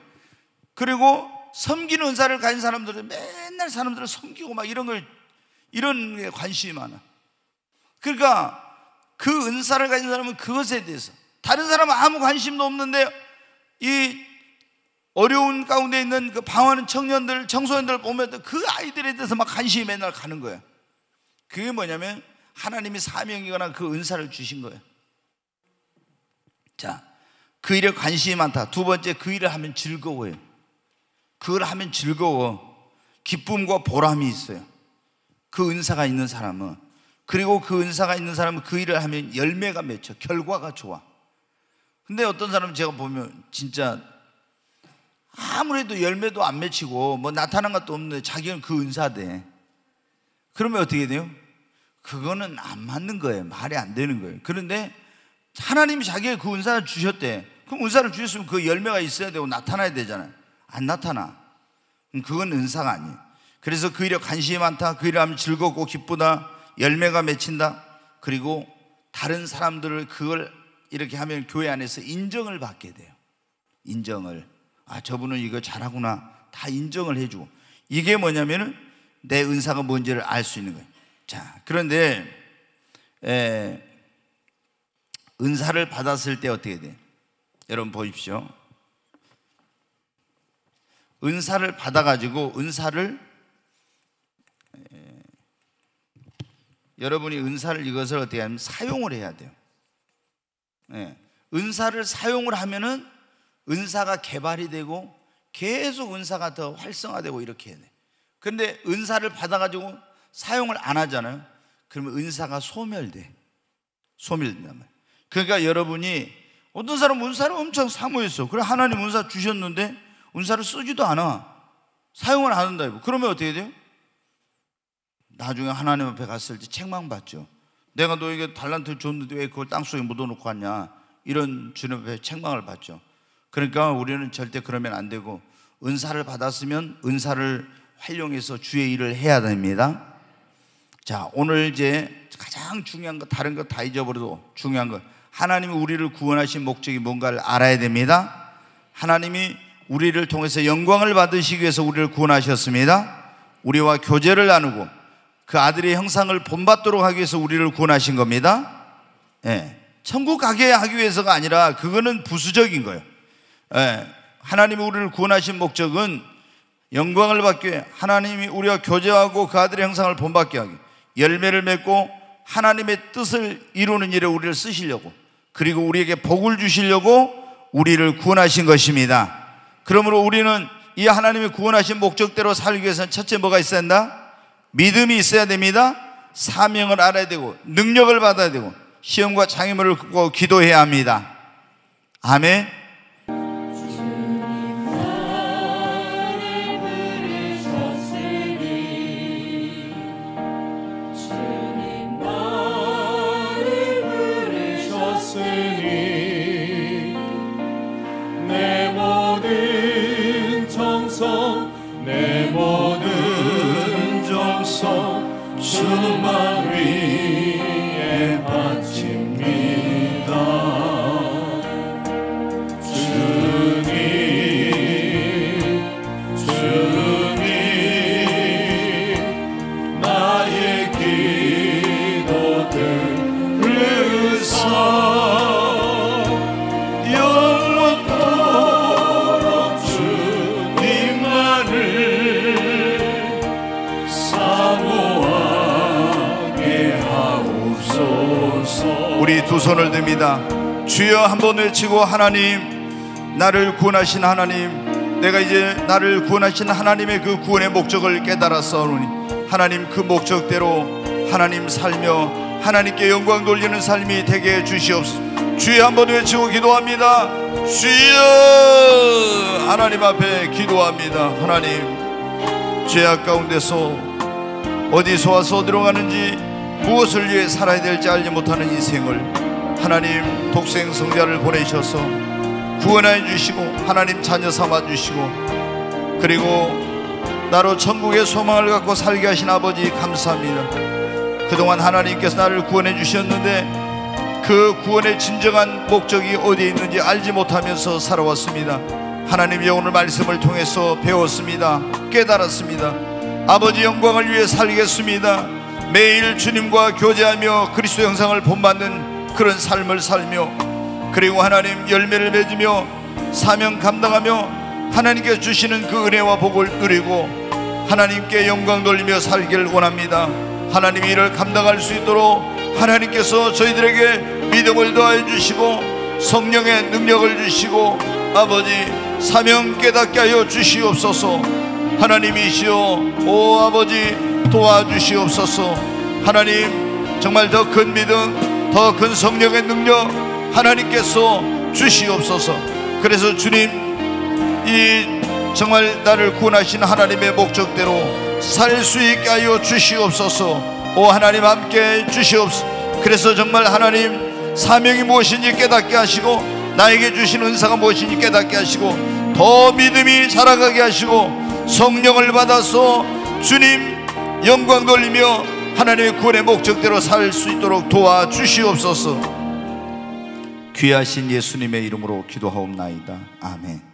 그리고 섬기는 은사를 가진 사람들은 맨날 사람들을 섬기고 막 이런 게 관심이 많아. 그러니까 그 은사를 가진 사람은 그것에 대해서, 다른 사람은 아무 관심도 없는데 이 어려운 가운데 있는 그 방황하는 청년들, 청소년들 보면 그 아이들에 대해서 막 관심이 맨날 가는 거예요. 그게 뭐냐면 하나님이 사명이거나 그 은사를 주신 거예요. 자, 그 일에 관심이 많다. 두 번째, 그 일을 하면 즐거워요. 그걸 하면 즐거워. 기쁨과 보람이 있어요. 그 은사가 있는 사람은. 그리고 그 은사가 있는 사람은 그 일을 하면 열매가 맺혀. 결과가 좋아. 근데 어떤 사람은 제가 보면 진짜 아무래도 열매도 안 맺히고 뭐 나타난 것도 없는데 자기는 그 은사대. 그러면 어떻게 돼요? 그거는 안 맞는 거예요. 말이 안 되는 거예요. 그런데 하나님이 자기의 그 은사를 주셨대. 그럼 은사를 주셨으면 그 열매가 있어야 되고 나타나야 되잖아요. 안 나타나. 그건 은사가 아니에요. 그래서 그 일에 관심이 많다. 그 일을 하면 즐겁고 기쁘다. 열매가 맺힌다. 그리고 다른 사람들을 그걸 이렇게 하면 교회 안에서 인정을 받게 돼요. 인정을. 아, 저분은 이거 잘하구나. 다 인정을 해주고. 이게 뭐냐면은 내 은사가 뭔지를 알 수 있는 거예요. 자, 그런데 은사를 받았을 때 어떻게 돼? 여러분 보십시오. 은사를 받아가지고 여러분이 은사를 이것을 어떻게 하면 사용을 해야 돼요. 은사를 사용을 하면은 은사가 개발이 되고 계속 은사가 더 활성화되고 이렇게 해야 돼. 근데 은사를 받아가지고 사용을 안 하잖아요. 그러면 은사가 소멸된단 말이에요. 그러니까 여러분이 어떤 사람은 은사를 엄청 사모했어. 그래 하나님 은사 주셨는데 은사를 쓰지도 않아. 사용을 안 한다. 그러면 어떻게 돼요? 나중에 하나님 앞에 갔을 때 책망받죠. 내가 너에게 달란트를 줬는데 왜 그걸 땅속에 묻어놓고 왔냐. 이런 주님 앞에 책망을 받죠. 그러니까 우리는 절대 그러면 안 되고 은사를 받았으면 은사를 활용해서 주의 일을 해야 됩니다. 자, 오늘 이제 가장 중요한 거, 다른 거 다 잊어버려도 중요한 거, 하나님이 우리를 구원하신 목적이 뭔가를 알아야 됩니다. 하나님이 우리를 통해서 영광을 받으시기 위해서 우리를 구원하셨습니다. 우리와 교제를 나누고 그 아들의 형상을 본받도록 하기 위해서 우리를 구원하신 겁니다. 천국 가게 하기 위해서가 아니라 그거는 부수적인 거예요. 하나님이 우리를 구원하신 목적은 영광을 받기 위해 하나님이 우리와 교제하고 그 아들의 형상을 본받게 하기, 열매를 맺고 하나님의 뜻을 이루는 일에 우리를 쓰시려고, 그리고 우리에게 복을 주시려고 우리를 구원하신 것입니다. 그러므로 우리는 이 하나님이 구원하신 목적대로 살기 위해서는 첫째 뭐가 있어야 한다? 믿음이 있어야 됩니다. 사명을 알아야 되고 능력을 받아야 되고 시험과 장애물을 긋고 기도해야 합니다. 아멘. 주만 위에 바칩니다. 주님 나의 기도 들으사 영원토록 주님만을 우리 두 손을 듭니다. 주여 한번 외치고, 하나님, 나를 구원하신 하나님, 내가 이제 나를 구원하신 하나님의 그 구원의 목적을 깨달았사오니 하나님 그 목적대로 하나님 살며 하나님께 영광 돌리는 삶이 되게 해주시옵소서. 주여 한번 외치고 기도합니다. 주여, 하나님 앞에 기도합니다. 하나님, 죄악 가운데서 어디서 와서 어디로 가는지 무엇을 위해 살아야 될지 알지 못하는 인생을 하나님 독생 성자를 보내셔서 구원해 주시고 하나님 자녀 삼아 주시고 그리고 나로 천국의 소망을 갖고 살게 하신 아버지 감사합니다. 그동안 하나님께서 나를 구원해 주셨는데 그 구원의 진정한 목적이 어디에 있는지 알지 못하면서 살아왔습니다. 하나님의 오늘 말씀을 통해서 배웠습니다. 깨달았습니다. 아버지 영광을 위해 살겠습니다. 매일 주님과 교제하며 그리스도 형상을 본받는 그런 삶을 살며 그리고 하나님 열매를 맺으며 사명 감당하며 하나님께서 주시는 그 은혜와 복을 누리고 하나님께 영광 돌리며 살기를 원합니다. 하나님이 이를 감당할 수 있도록 하나님께서 저희들에게 믿음을 더하여 주시고 성령의 능력을 주시고 아버지 사명 깨닫게 하여 주시옵소서. 하나님이시여 오 아버지 도와주시옵소서. 하나님 정말 더 큰 믿음, 더 큰 성령의 능력 하나님께서 주시옵소서. 그래서 주님 이 정말 나를 구원하신 하나님의 목적대로 살 수 있게 하여 주시옵소서. 오 하나님 함께 주시옵소서. 그래서 정말 하나님 사명이 무엇인지 깨닫게 하시고 나에게 주신 은사가 무엇인지 깨닫게 하시고 더 믿음이 자라가게 하시고 성령을 받아서 주님 영광 돌리며 하나님의 구원의 목적대로 살 수 있도록 도와주시옵소서. 귀하신 예수님의 이름으로 기도하옵나이다. 아멘.